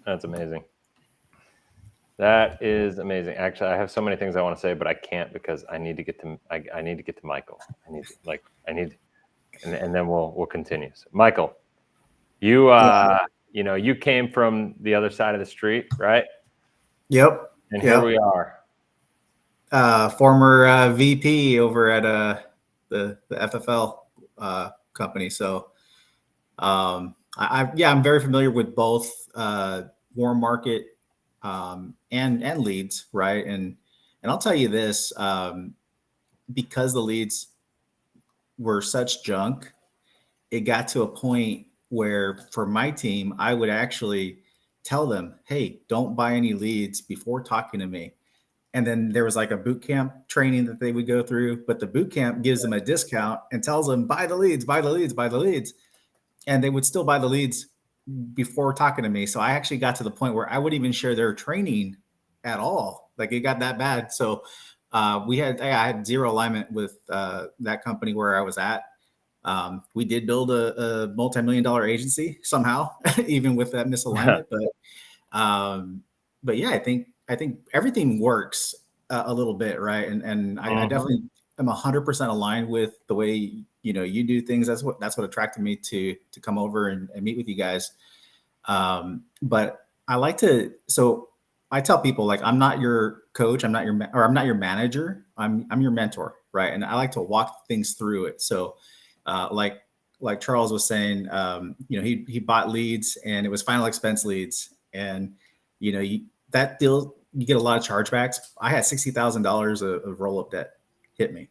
That's amazing. That is amazing. Actually, I have so many things I want to say, but I can't because I need to get to I need to get to Michael. And then we'll continue. So, Michael, you you came from the other side of the street, right? Yep. And here we are. Former VP over at the FFL company. So I'm very familiar with both warm market and leads, right? And I'll tell you this, because the leads were such junk, it got to a point where for my team, I would actually tell them, hey, don't buy any leads before talking to me. And then there was like a boot camp training that they would go through, but the boot camp gives them a discount and tells them, buy the leads, buy the leads, buy the leads. And they would still buy the leads before talking to me. So I actually got to the point where I wouldn't even share their training at all. Like it got that bad. So I had zero alignment with that company where I was at. We did build a multi-million-dollar agency somehow, even with that misalignment. But yeah, I think everything works a little bit, right? And I definitely am 100% aligned with the way you do things. That's what attracted me to come over and meet with you guys. But I like to, so I tell people, like, I'm not your coach, I'm not your manager. I'm your mentor, right? And I like to walk things through it. So, like Charles was saying, he bought leads, and it was final expense leads, and that deal, you get a lot of chargebacks. I had $60,000 of roll up debt hit me.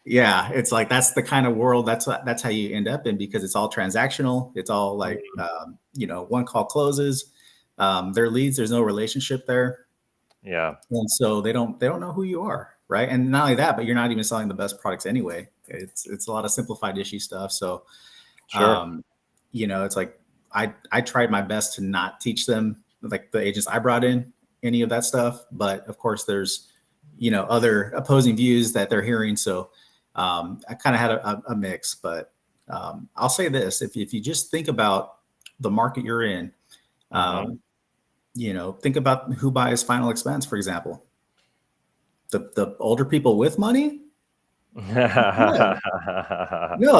Yeah, it's like, that's the kind of world that's how you end up in, because it's all transactional. It's all like one call closes. Their leads, there's no relationship there. Yeah. And so they don't know who you are, right? And not only that, but you're not even selling the best products anyway. It's a lot of simplified issue stuff. So Sure. it's like I tried my best to not teach them, like the agents I brought in, any of that stuff. But of course there's other opposing views that they're hearing. So I kind of had a mix, but I'll say this: if you just think about the market you're in, think about who buys final expense, for example. The older people with money. No,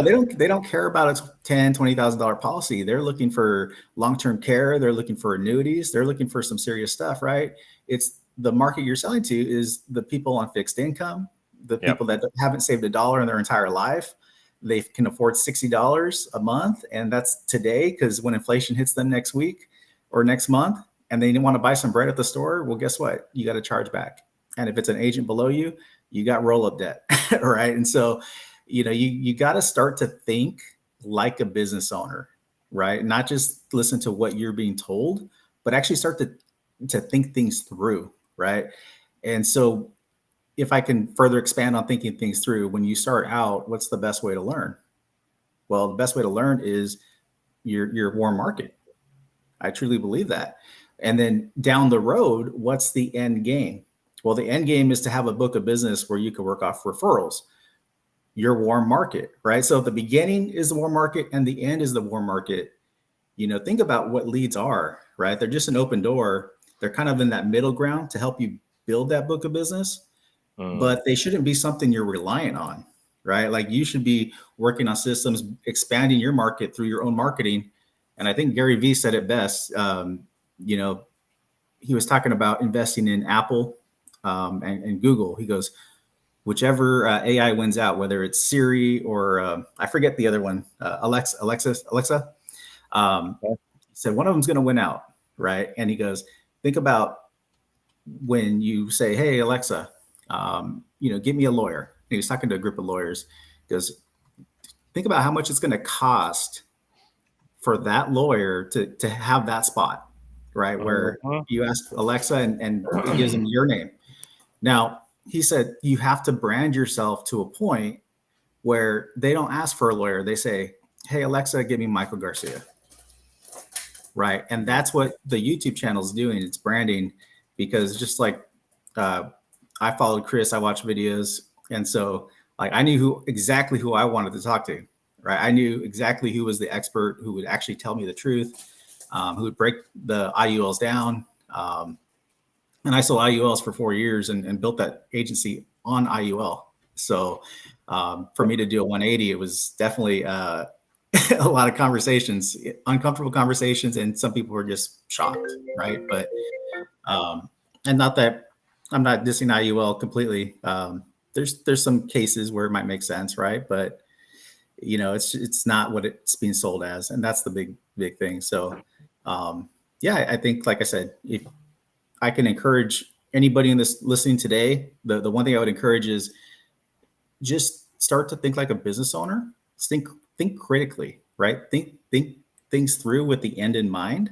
they don't care about a $10,000, $20,000 policy. They're looking for long-term care. They're looking for annuities. They're looking for some serious stuff, right? It's the market you're selling to is the people on fixed income, the people that haven't saved $1 in their entire life. They can afford $60 a month, and that's today, because when inflation hits them next week or next month, and they want to buy some bread at the store, well, guess what? You got to charge back. And if it's an agent below you, you got roll-up debt, right? And so, you got to start to think like a business owner, right? Not just listen to what you're being told, but actually start to think things through, right? And so, if I can further expand on thinking things through, when you start out, what's the best way to learn? Well, the best way to learn is your warm market. I truly believe that. And then down the road, what's the end game? Well, the end game is to have a book of business where you can work off referrals, your warm market, right? So the beginning is the warm market and the end is the warm market. Think about what leads are, right? They're just an open door. They're kind of in that middle ground to help you build that book of business, but they shouldn't be something you're reliant on, right? Like, you should be working on systems, expanding your market through your own marketing. And I think Gary Vee said it best. He was talking about investing in Apple and Google. He goes, whichever AI wins out, whether it's Siri or I forget the other one, Alexa. He said one of them's going to win out, right? And he goes, think about when you say, "Hey Alexa, give me a lawyer." And he was talking to a group of lawyers. He goes, think about how much it's going to cost for that lawyer to have that spot, right? Where you ask Alexa and it gives them your name. Now, he said you have to brand yourself to a point where they don't ask for a lawyer. They say, "Hey, Alexa, give me Michael Garcia." Right. And that's what the YouTube channel is doing. It's branding, because just like I followed Chris, I watched videos. And so, like, I knew exactly who I wanted to talk to. Right. I knew exactly who was the expert who would actually tell me the truth, who would break the IULs down. And I sold IULs for 4 years and built that agency on IUL. So for me to do a 180, it was definitely a lot of conversations, uncomfortable conversations, and some people were just shocked, right? But and not that I'm not dissing IUL completely. There's some cases where it might make sense, right? But it's not what it's being sold as, and that's the big thing. So I think, like I said, if I can encourage anybody in this listening today, the one thing I would encourage is just start to think like a business owner. Think critically, right? Think things through with the end in mind,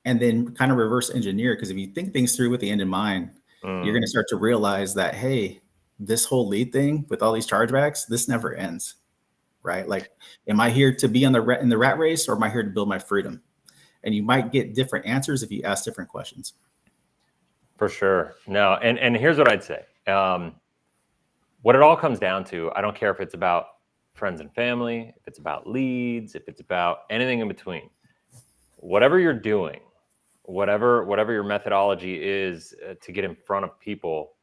and then kind of reverse engineer. Because if you think things through with the end in mind, you're going to start to realize that, hey, this whole lead thing with all these chargebacks, this never ends, right? Like, am I here to be in the rat race, or am I here to build my freedom? And you might get different answers if you ask different questions. For sure. No, and here's what I'd say. What it all comes down to, I don't care if it's about friends and family, if it's about leads, if it's about anything in between. Whatever you're doing, whatever your methodology is to get in front of people,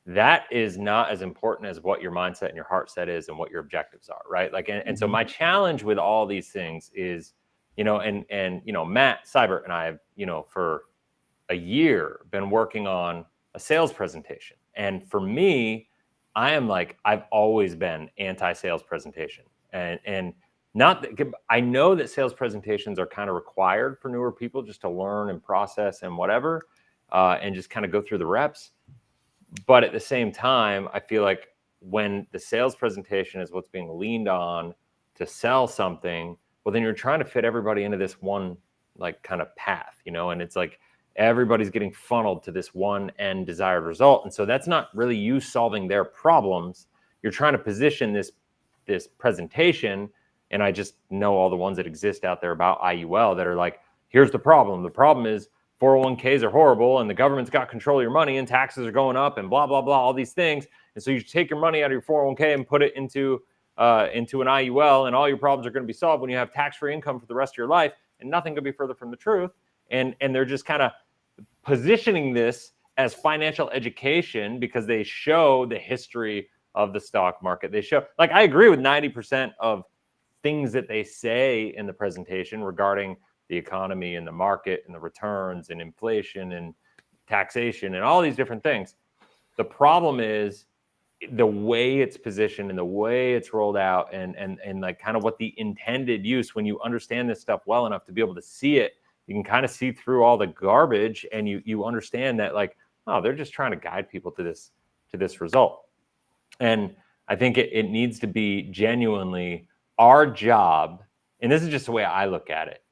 that is not as important as what your mindset and your heart set is and what your objectives are, right? Like, and so my challenge with all these things is, and Matt Seibert and I have, for a year been working on a sales presentation. And for me, I am like, I've always been anti-sales presentation. And not that, I know that sales presentations are kind of required for newer people just to learn and process and whatever, and just kind of go through the reps. But at the same time, I feel like when the sales presentation is what's being leaned on to sell something, well, then you're trying to fit everybody into this one like kind of path, and it's like everybody's getting funneled to this one end desired result. And so that's not really you solving their problems. You're trying to position this presentation. And I just know all the ones that exist out there about IUL that are like, here's the problem. The problem is 401ks are horrible and the government's got control of your money and taxes are going up and blah, blah, blah, all these things. And so you take your money out of your 401k and put it into an IUL, and all your problems are going to be solved when you have tax-free income for the rest of your life. And nothing could be further from the truth. And they're just kind of positioning this as financial education because they show the history of the stock market. They show, like, I agree with 90% of things that they say in the presentation regarding the economy and the market and the returns and inflation and taxation and all these different things. The problem is the way it's positioned and the way it's rolled out and like kind of what the intended use, when you understand this stuff well enough to be able to see it, you can kind of see through all the garbage and you understand that, like, oh, they're just trying to guide people to this result. And I think it needs to be genuinely our job. And this is just the way I look at it.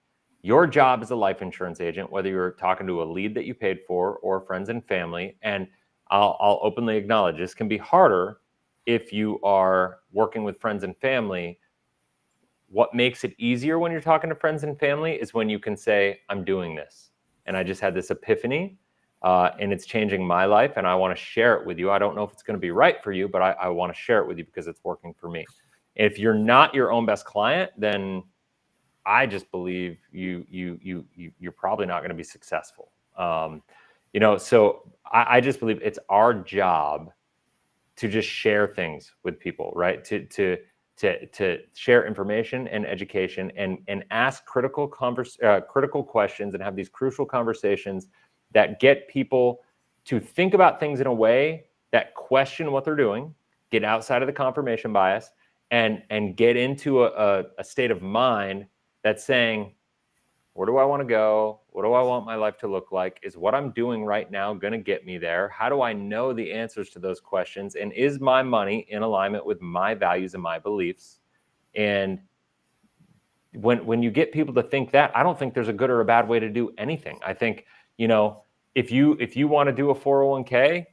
Your job as a life insurance agent, whether you're talking to a lead that you paid for or friends and family, and I'll openly acknowledge this can be harder if you are working with friends and family. What makes it easier when you're talking to friends and family is when you can say, I'm doing this. And I just had this epiphany and it's changing my life and I want to share it with you. I don't know if it's going to be right for you, but I want to share it with you because it's working for me. If you're not your own best client, then I just believe you're probably not going to be successful. So I just believe it's our job to just share things with people, right? To share information and education and ask critical questions and have these crucial conversations that get people to think about things in a way that question what they're doing, get outside of the confirmation bias, and get into a state of mind that's saying, where do I want to go? What do I want my life to look like? Is what I'm doing right now going to get me there? How do I know the answers to those questions? And is my money in alignment with my values and my beliefs? And when you get people to think that, I don't think there's a good or a bad way to do anything. I think, if you want to do a 401k,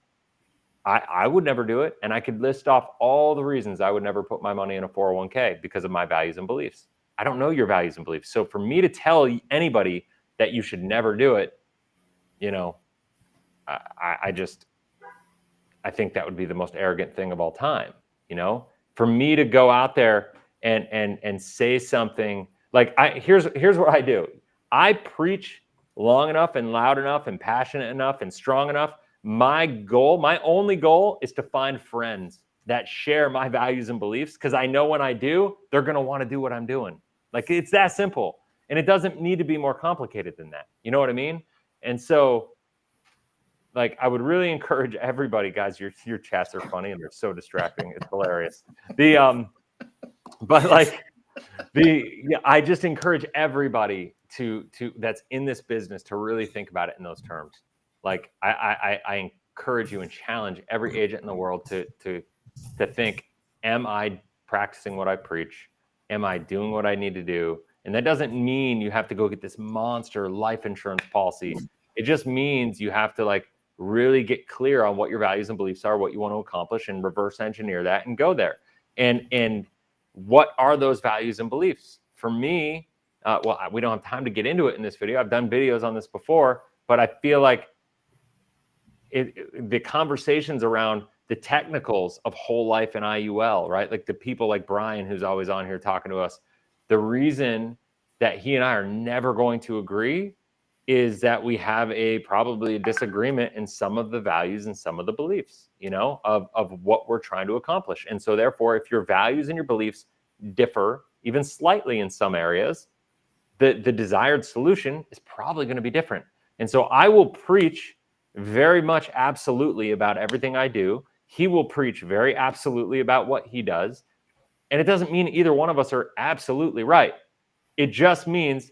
I would never do it. And I could list off all the reasons I would never put my money in a 401k because of my values and beliefs. I don't know your values and beliefs. So for me to tell anybody that you should never do it, I think that would be the most arrogant thing of all time. For me to go out there and say something like, here's what I do. I preach long enough and loud enough and passionate enough and strong enough. My only goal is to find friends that share my values and beliefs, because I know when I do, they're going to want to do what I'm doing. Like, it's that simple. And it doesn't need to be more complicated than that. You know what I mean? And so, like, I would really encourage everybody, guys, your chats are funny and they're so distracting. It's hilarious. I just encourage everybody to that's in this business to really think about it in those terms. Like, I encourage you and challenge every agent in the world to think, am I practicing what I preach? Am I doing what I need to do? And that doesn't mean you have to go get this monster life insurance policy. It just means you have to, like, really get clear on what your values and beliefs are, what you want to accomplish, and reverse engineer that and go there. And what are those values and beliefs? For me, we don't have time to get into it in this video. I've done videos on this before, but I feel like the conversations around the technicals of whole life and IUL, right? Like the people like Brian, who's always on here talking to us, the reason that he and I are never going to agree is that we have probably a disagreement in some of the values and some of the beliefs, of what we're trying to accomplish. And so therefore, if your values and your beliefs differ even slightly in some areas, the desired solution is probably going to be different. And so I will preach very much absolutely about everything I do. He will preach very absolutely about what he does. And it doesn't mean either one of us are absolutely right. It just means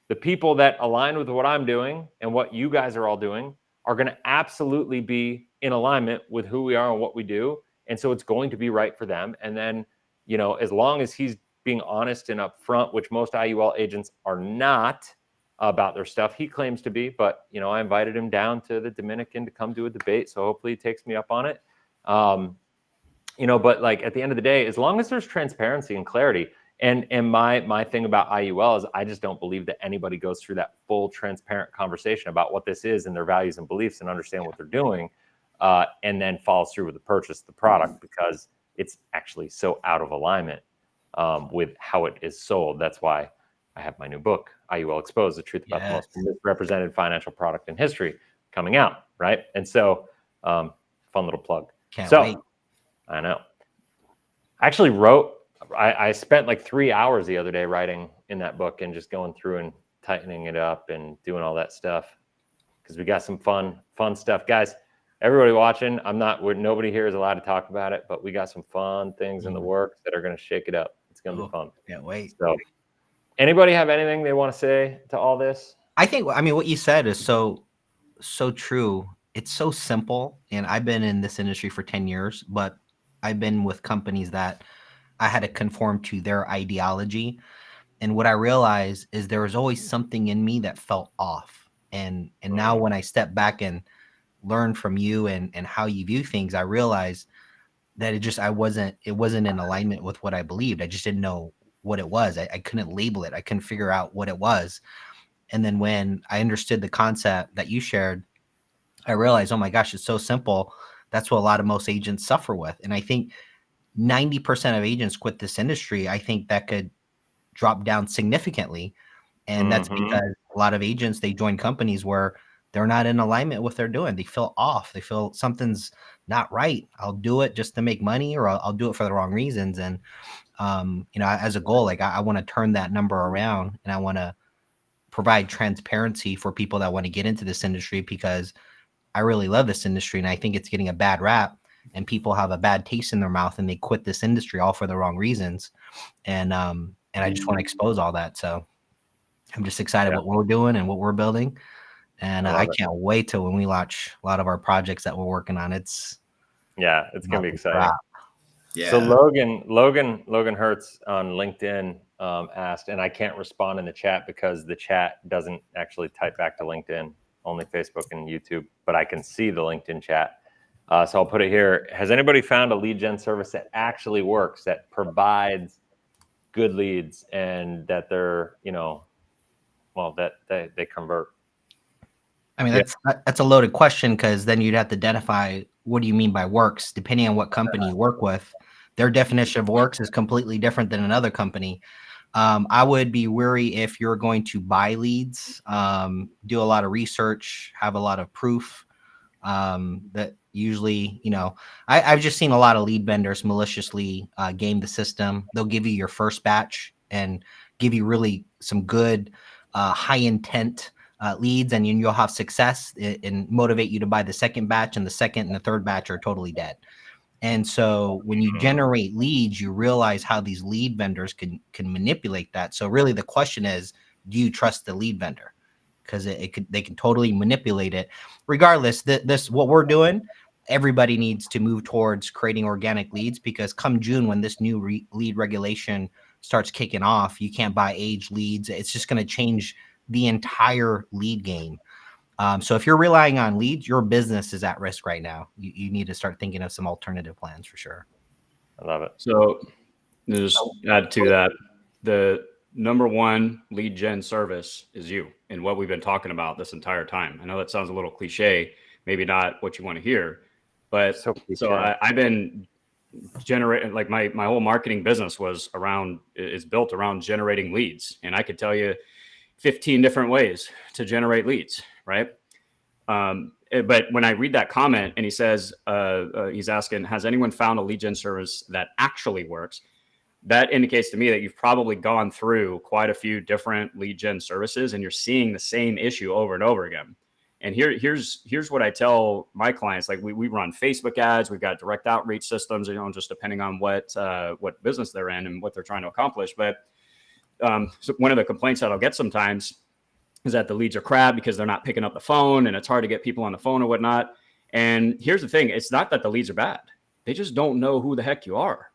the people that align with what I'm doing and what you guys are all doing are going to absolutely be in alignment with who we are and what we do. And so it's going to be right for them. And then, as long as he's being honest and upfront, which most IUL agents are not about their stuff, he claims to be. But, I invited him down to the Dominican to come do a debate. So hopefully he takes me up on it. But like at the end of the day, as long as there's transparency and clarity, and my thing about IUL is I just don't believe that anybody goes through that full transparent conversation about what this is and their values and beliefs and understand what they're doing, and then follows through with the purchase of the product, because it's actually so out of alignment with how it is sold. That's why I have my new book, IUL Exposed: The Truth About the Most Misrepresented Financial Product in History, coming out, right? And so, fun little plug. Can't wait. I know. I actually I spent like 3 hours the other day writing in that book and just going through and tightening it up and doing all that stuff, because we got some fun stuff. Guys, everybody watching, nobody here is allowed to talk about it, but we got some fun things in the works that are going to shake it up. It's going to be fun. Can't wait. So anybody have anything they want to say to all this? I mean, what you said is so true. It's so simple. And I've been in this industry for 10 years, but I've been with companies that I had to conform to their ideology. And what I realized is there was always something in me that felt off. And now when I step back and learn from you and how you view things, I realized that it wasn't in alignment with what I believed. I just didn't know what it was. I couldn't label it. I couldn't figure out what it was. And then when I understood the concept that you shared, I realized, oh my gosh, it's so simple. That's what most agents suffer with. And I think 90% of agents quit this industry. I think that could drop down significantly. And that's because a lot of agents, they join companies where they're not in alignment with what they're doing. They feel off. They feel something's not right. I'll do it just to make money, or I'll do it for the wrong reasons. And, as a goal, like I want to turn that number around, and I want to provide transparency for people that want to get into this industry, because I really love this industry. And I think it's getting a bad rap, and people have a bad taste in their mouth and they quit this industry all for the wrong reasons. And I just want to expose all that. So I'm just excited what we're doing and what we're building. And I can't wait till when we launch a lot of our projects that we're working on. It's going to be exciting. Yeah. So Logan Hertz on LinkedIn asked, and I can't respond in the chat because the chat doesn't actually type back to LinkedIn, only Facebook and YouTube, but I can see the LinkedIn chat. So I'll put it here. Has anybody found a lead gen service that actually works, that provides good leads, and that they're, that they convert? I mean, that's a loaded question, because then you'd have to identify, what do you mean by works? Depending on what company you work with, their definition of works is completely different than another company. I would be wary if you're going to buy leads, do a lot of research, have a lot of proof. That usually, I've just seen a lot of lead vendors maliciously game the system. They'll give you your first batch and give you really some good high intent leads, and you'll have success and motivate you to buy the second batch, and the second and the third batch are totally dead. And so when you generate leads, you realize how these lead vendors can manipulate that. So really the question is, do you trust the lead vendor? Because they can totally manipulate it. Regardless, this what we're doing, everybody needs to move towards creating organic leads, because come June, when this new lead regulation starts kicking off, you can't buy age leads. It's just going to change the entire lead game. So if you're relying on leads, your business is at risk right now. You need to start thinking of some alternative plans for sure. I love it. So just add to that, the number one lead gen service is you, and what we've been talking about this entire time. I know that sounds a little cliche, maybe not what you want to hear, but so I've been generating, like my whole marketing business is built around generating leads. And I could tell you, 15 different ways to generate leads, right? But when I read that comment and he says, he's asking, has anyone found a lead gen service that actually works? That indicates to me that you've probably gone through quite a few different lead gen services and you're seeing the same issue over and over again. And here's what I tell my clients. Like we run Facebook ads, we've got direct outreach systems, just depending on what business they're in and what they're trying to accomplish. But so one of the complaints that I'll get sometimes is that the leads are crap because they're not picking up the phone and it's hard to get people on the phone or whatnot. And here's the thing. It's not that the leads are bad. They just don't know who the heck you are.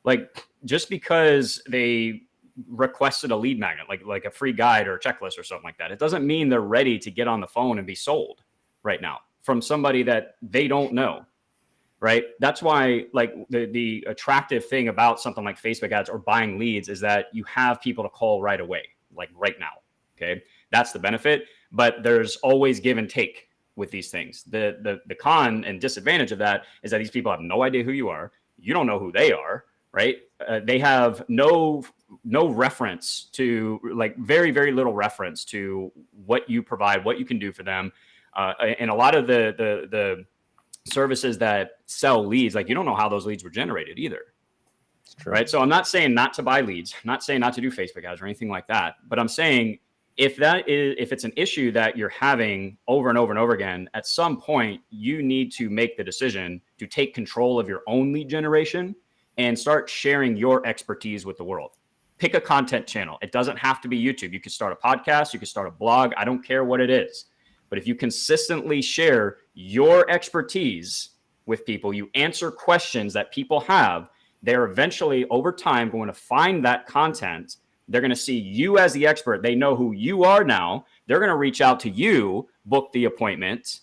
Like just because they requested a lead magnet, like a free guide or a checklist or something like that, it doesn't mean they're ready to get on the phone and be sold right now from somebody that they don't know. Right. That's why like the attractive thing about something like Facebook ads or buying leads is that you have people to call right away, like right now. Okay. That's the benefit, but there's always give and take with these things. The con and disadvantage of that is that these people have no idea who you are. You don't know who they are. Right. They have no reference to, like, very, very little reference to what you provide, what you can do for them. And a lot of the services that sell leads, like, you don't know how those leads were generated either. Right. So I'm not saying not to buy leads, I'm not saying not to do Facebook ads or anything like that. But I'm saying if it's an issue that you're having over and over and over again, at some point you need to make the decision to take control of your own lead generation and start sharing your expertise with the world. Pick a content channel. It doesn't have to be YouTube. You can start a podcast. You can start a blog. I don't care what it is. But if you consistently share your expertise with people, you answer questions that people have, they're eventually over time going to find that content. They're going to see you as the expert. They know who you are now. They're going to reach out to you, book the appointment.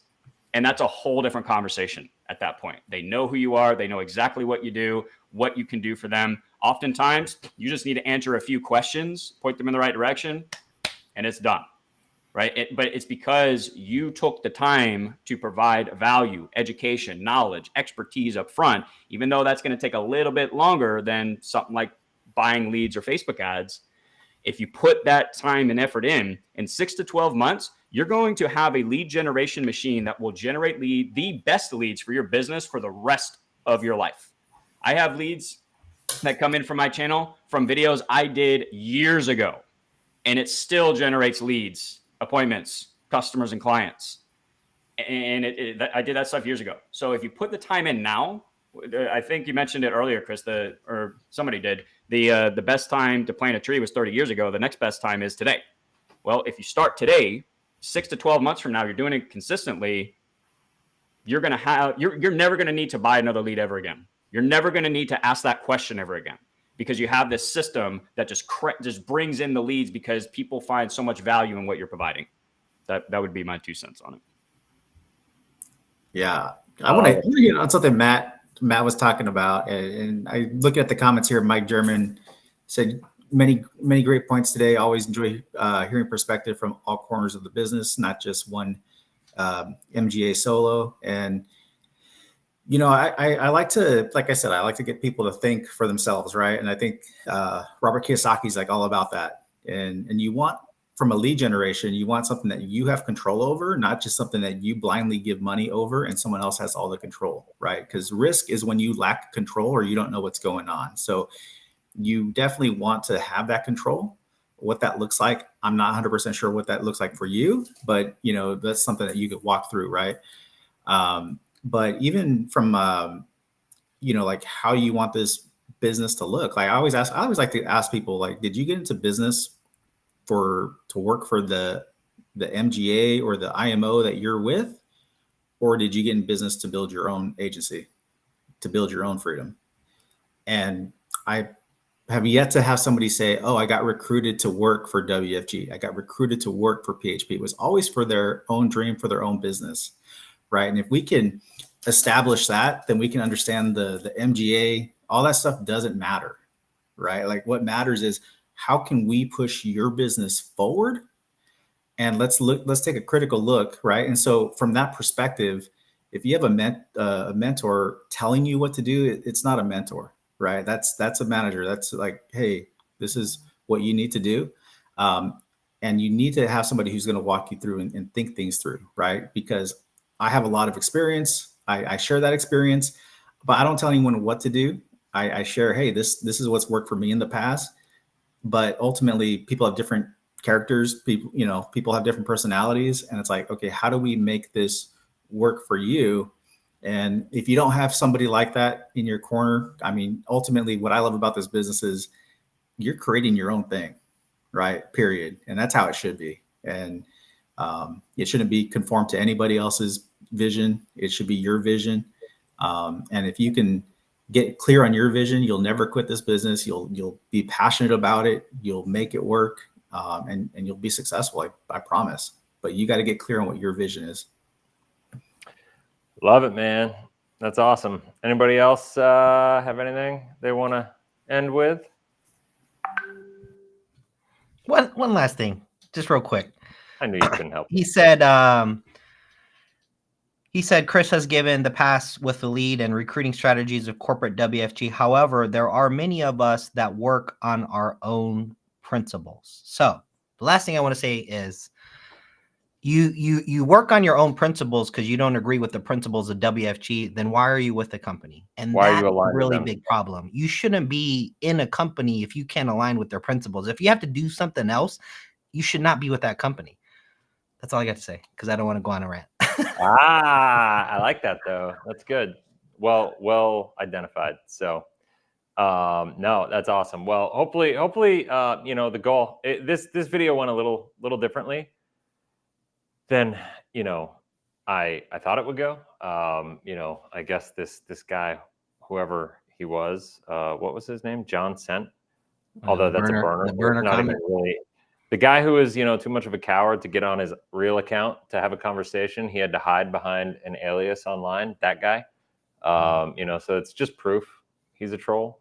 And that's a whole different conversation at that point. They know who you are. They know exactly what you do, what you can do for them. Oftentimes, you just need to answer a few questions, point them in the right direction, and it's done, right? But it's because you took the time to provide value, education, knowledge, expertise up front, even though that's going to take a little bit longer than something like buying leads or Facebook ads. If you put that time and effort in 6 to 12 months, you're going to have a lead generation machine that will generate the best leads for your business for the rest of your life. I have leads that come in from my channel from videos I did years ago, and it still generates leads, appointments, customers, and clients. And I did that stuff years ago. So if you put the time in now, I think you mentioned it earlier, Chris, or somebody did, the best time to plant a tree was 30 years ago. The next best time is today. Well, if you start today, 6 to 12 months from now, you're doing it consistently, you're never going to need to buy another lead ever again. You're never going to need to ask that question ever again, because you have this system that just brings in the leads because people find so much value in what you're providing. That would be my 2 cents on it. Yeah. I want to get on something Matt was talking about, and I look at the comments here. Mike German said many great points today. Always enjoy hearing perspective from all corners of the business, not just one MGA solo. And I like to, like I said, I like to get people to think for themselves, right? And I think Robert Kiyosaki's like all about that. And you want, from a lead generation, you want something that you have control over, not just something that you blindly give money over and someone else has all the control, right? Because risk is when you lack control or you don't know what's going on. So you definitely want to have that control. What that looks like, I'm not 100% sure what that looks like for you, but that's something that you could walk through, right? But even from, like how you want this business to look, like I always like to ask people, like, did you get into business to work for the MGA or the IMO that you're with, or did you get in business to build your own agency, to build your own freedom? And I have yet to have somebody say, oh, I got recruited to work for WFG. I got recruited to work for PHP. It was always for their own dream, for their own business. Right. And if we can establish that, then we can understand the MGA, all that stuff doesn't matter. Right. Like what matters is how can we push your business forward? And let's take a critical look. Right. And so from that perspective, if you have a mentor telling you what to do, it's not a mentor. Right. That's a manager. That's like, hey, this is what you need to do. And you need to have somebody who's going to walk you through and think things through, right? Because I have a lot of experience. I share that experience, but I don't tell anyone what to do. I share, hey, this is what's worked for me in the past. But ultimately, people have different characters. People have different personalities, and it's like, okay, how do we make this work for you? And if you don't have somebody like that in your corner, I mean, ultimately, what I love about this business is you're creating your own thing, right? Period. And that's how it should be. And it shouldn't be conformed to anybody else's vision. It should be your vision. And if you can get clear on your vision, you'll never quit this business. You'll be passionate about it. You'll make it work, and you'll be successful. I promise. But you got to get clear on what your vision is. Love it, man. That's awesome. Anybody else have anything they want to end with? One last thing, just real quick. I knew you couldn't help. He said Chris has given the pass with the lead and recruiting strategies of corporate WFG. However, there are many of us that work on our own principles. So the last thing I want to say is you work on your own principles because you don't agree with the principles of WFG. Then why are you with the company? And Why are that's you a aligned with really them? big problem. You shouldn't be in a company if you can't align with their principles. If you have to do something else, you should not be with that company. That's all I got to say because I don't want to go on a rant. I like that though. That's good. Well identified. So, no, that's awesome. Well, hopefully, the goal. This video went a little differently than I thought it would go. I guess this guy, whoever he was, what was his name? John Cent. Although that's a burner. The burner not comment. even really. The guy who is, too much of a coward to get on his real account to have a conversation, he had to hide behind an alias online. That guy, so it's just proof he's a troll.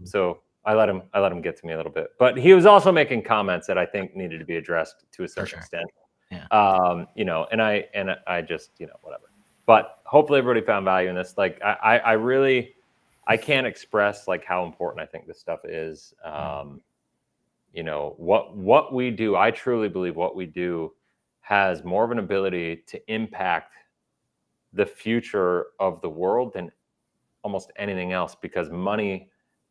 So I let him get to me a little bit, but he was also making comments that I think needed to be addressed to a certain extent. Yeah. And I just, whatever. But hopefully everybody found value in this. Like I can't express like how important I think this stuff is. What we do, I truly believe what we do has more of an ability to impact the future of the world than almost anything else, because money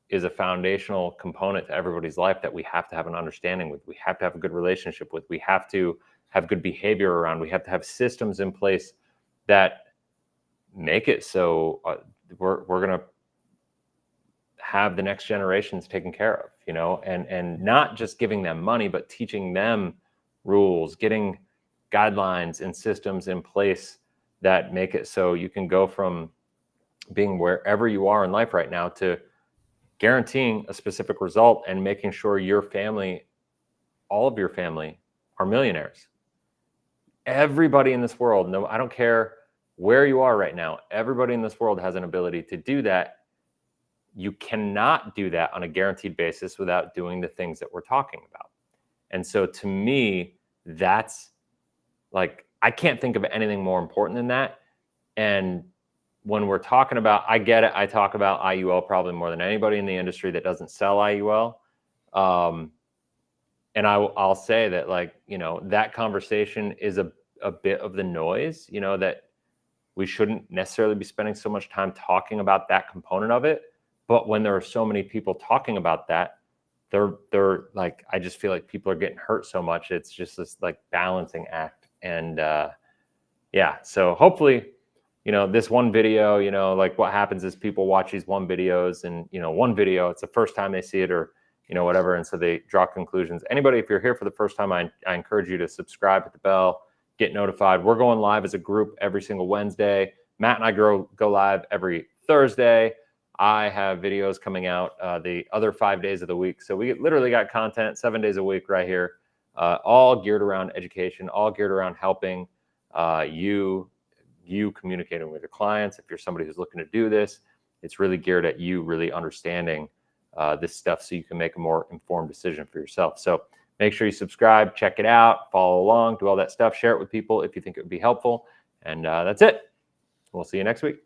is a foundational component to everybody's life that we have to have an understanding with. We have to have a good relationship with. We have to have good behavior around. We have to have systems in place that make it so we're going to have the next generations taken care of, and not just giving them money, but teaching them rules, getting guidelines and systems in place that make it so you can go from being wherever you are in life right now to guaranteeing a specific result and making sure your family, all of your family, are millionaires. Everybody in this world, no, I don't care where you are right now, everybody in this world has an ability to do that. You cannot do that on a guaranteed basis without doing the things that we're talking about. And so to me, that's like, I can't think of anything more important than that. And when we're talking about, I get it, I talk about IUL probably more than anybody in the industry that doesn't sell IUL. And I'll say that, like, that conversation is a bit of the noise, that we shouldn't necessarily be spending so much time talking about that component of it. But when there are so many people talking about that, they're like, I just feel like people are getting hurt so much. It's just this like balancing act. And so hopefully, this one video, like what happens is people watch these one videos and, one video, it's the first time they see it or, whatever. And so they draw conclusions. Anybody, if you're here for the first time, I encourage you to subscribe, hit the bell, get notified. We're going live as a group every single Wednesday. Matt and I go live every Thursday. I have videos coming out the other 5 days of the week. So we literally got content 7 days a week right here, all geared around education, all geared around helping you communicating with your clients. If you're somebody who's looking to do this, it's really geared at you really understanding this stuff so you can make a more informed decision for yourself. So make sure you subscribe, check it out, follow along, do all that stuff, share it with people if you think it would be helpful. And that's it. We'll see you next week.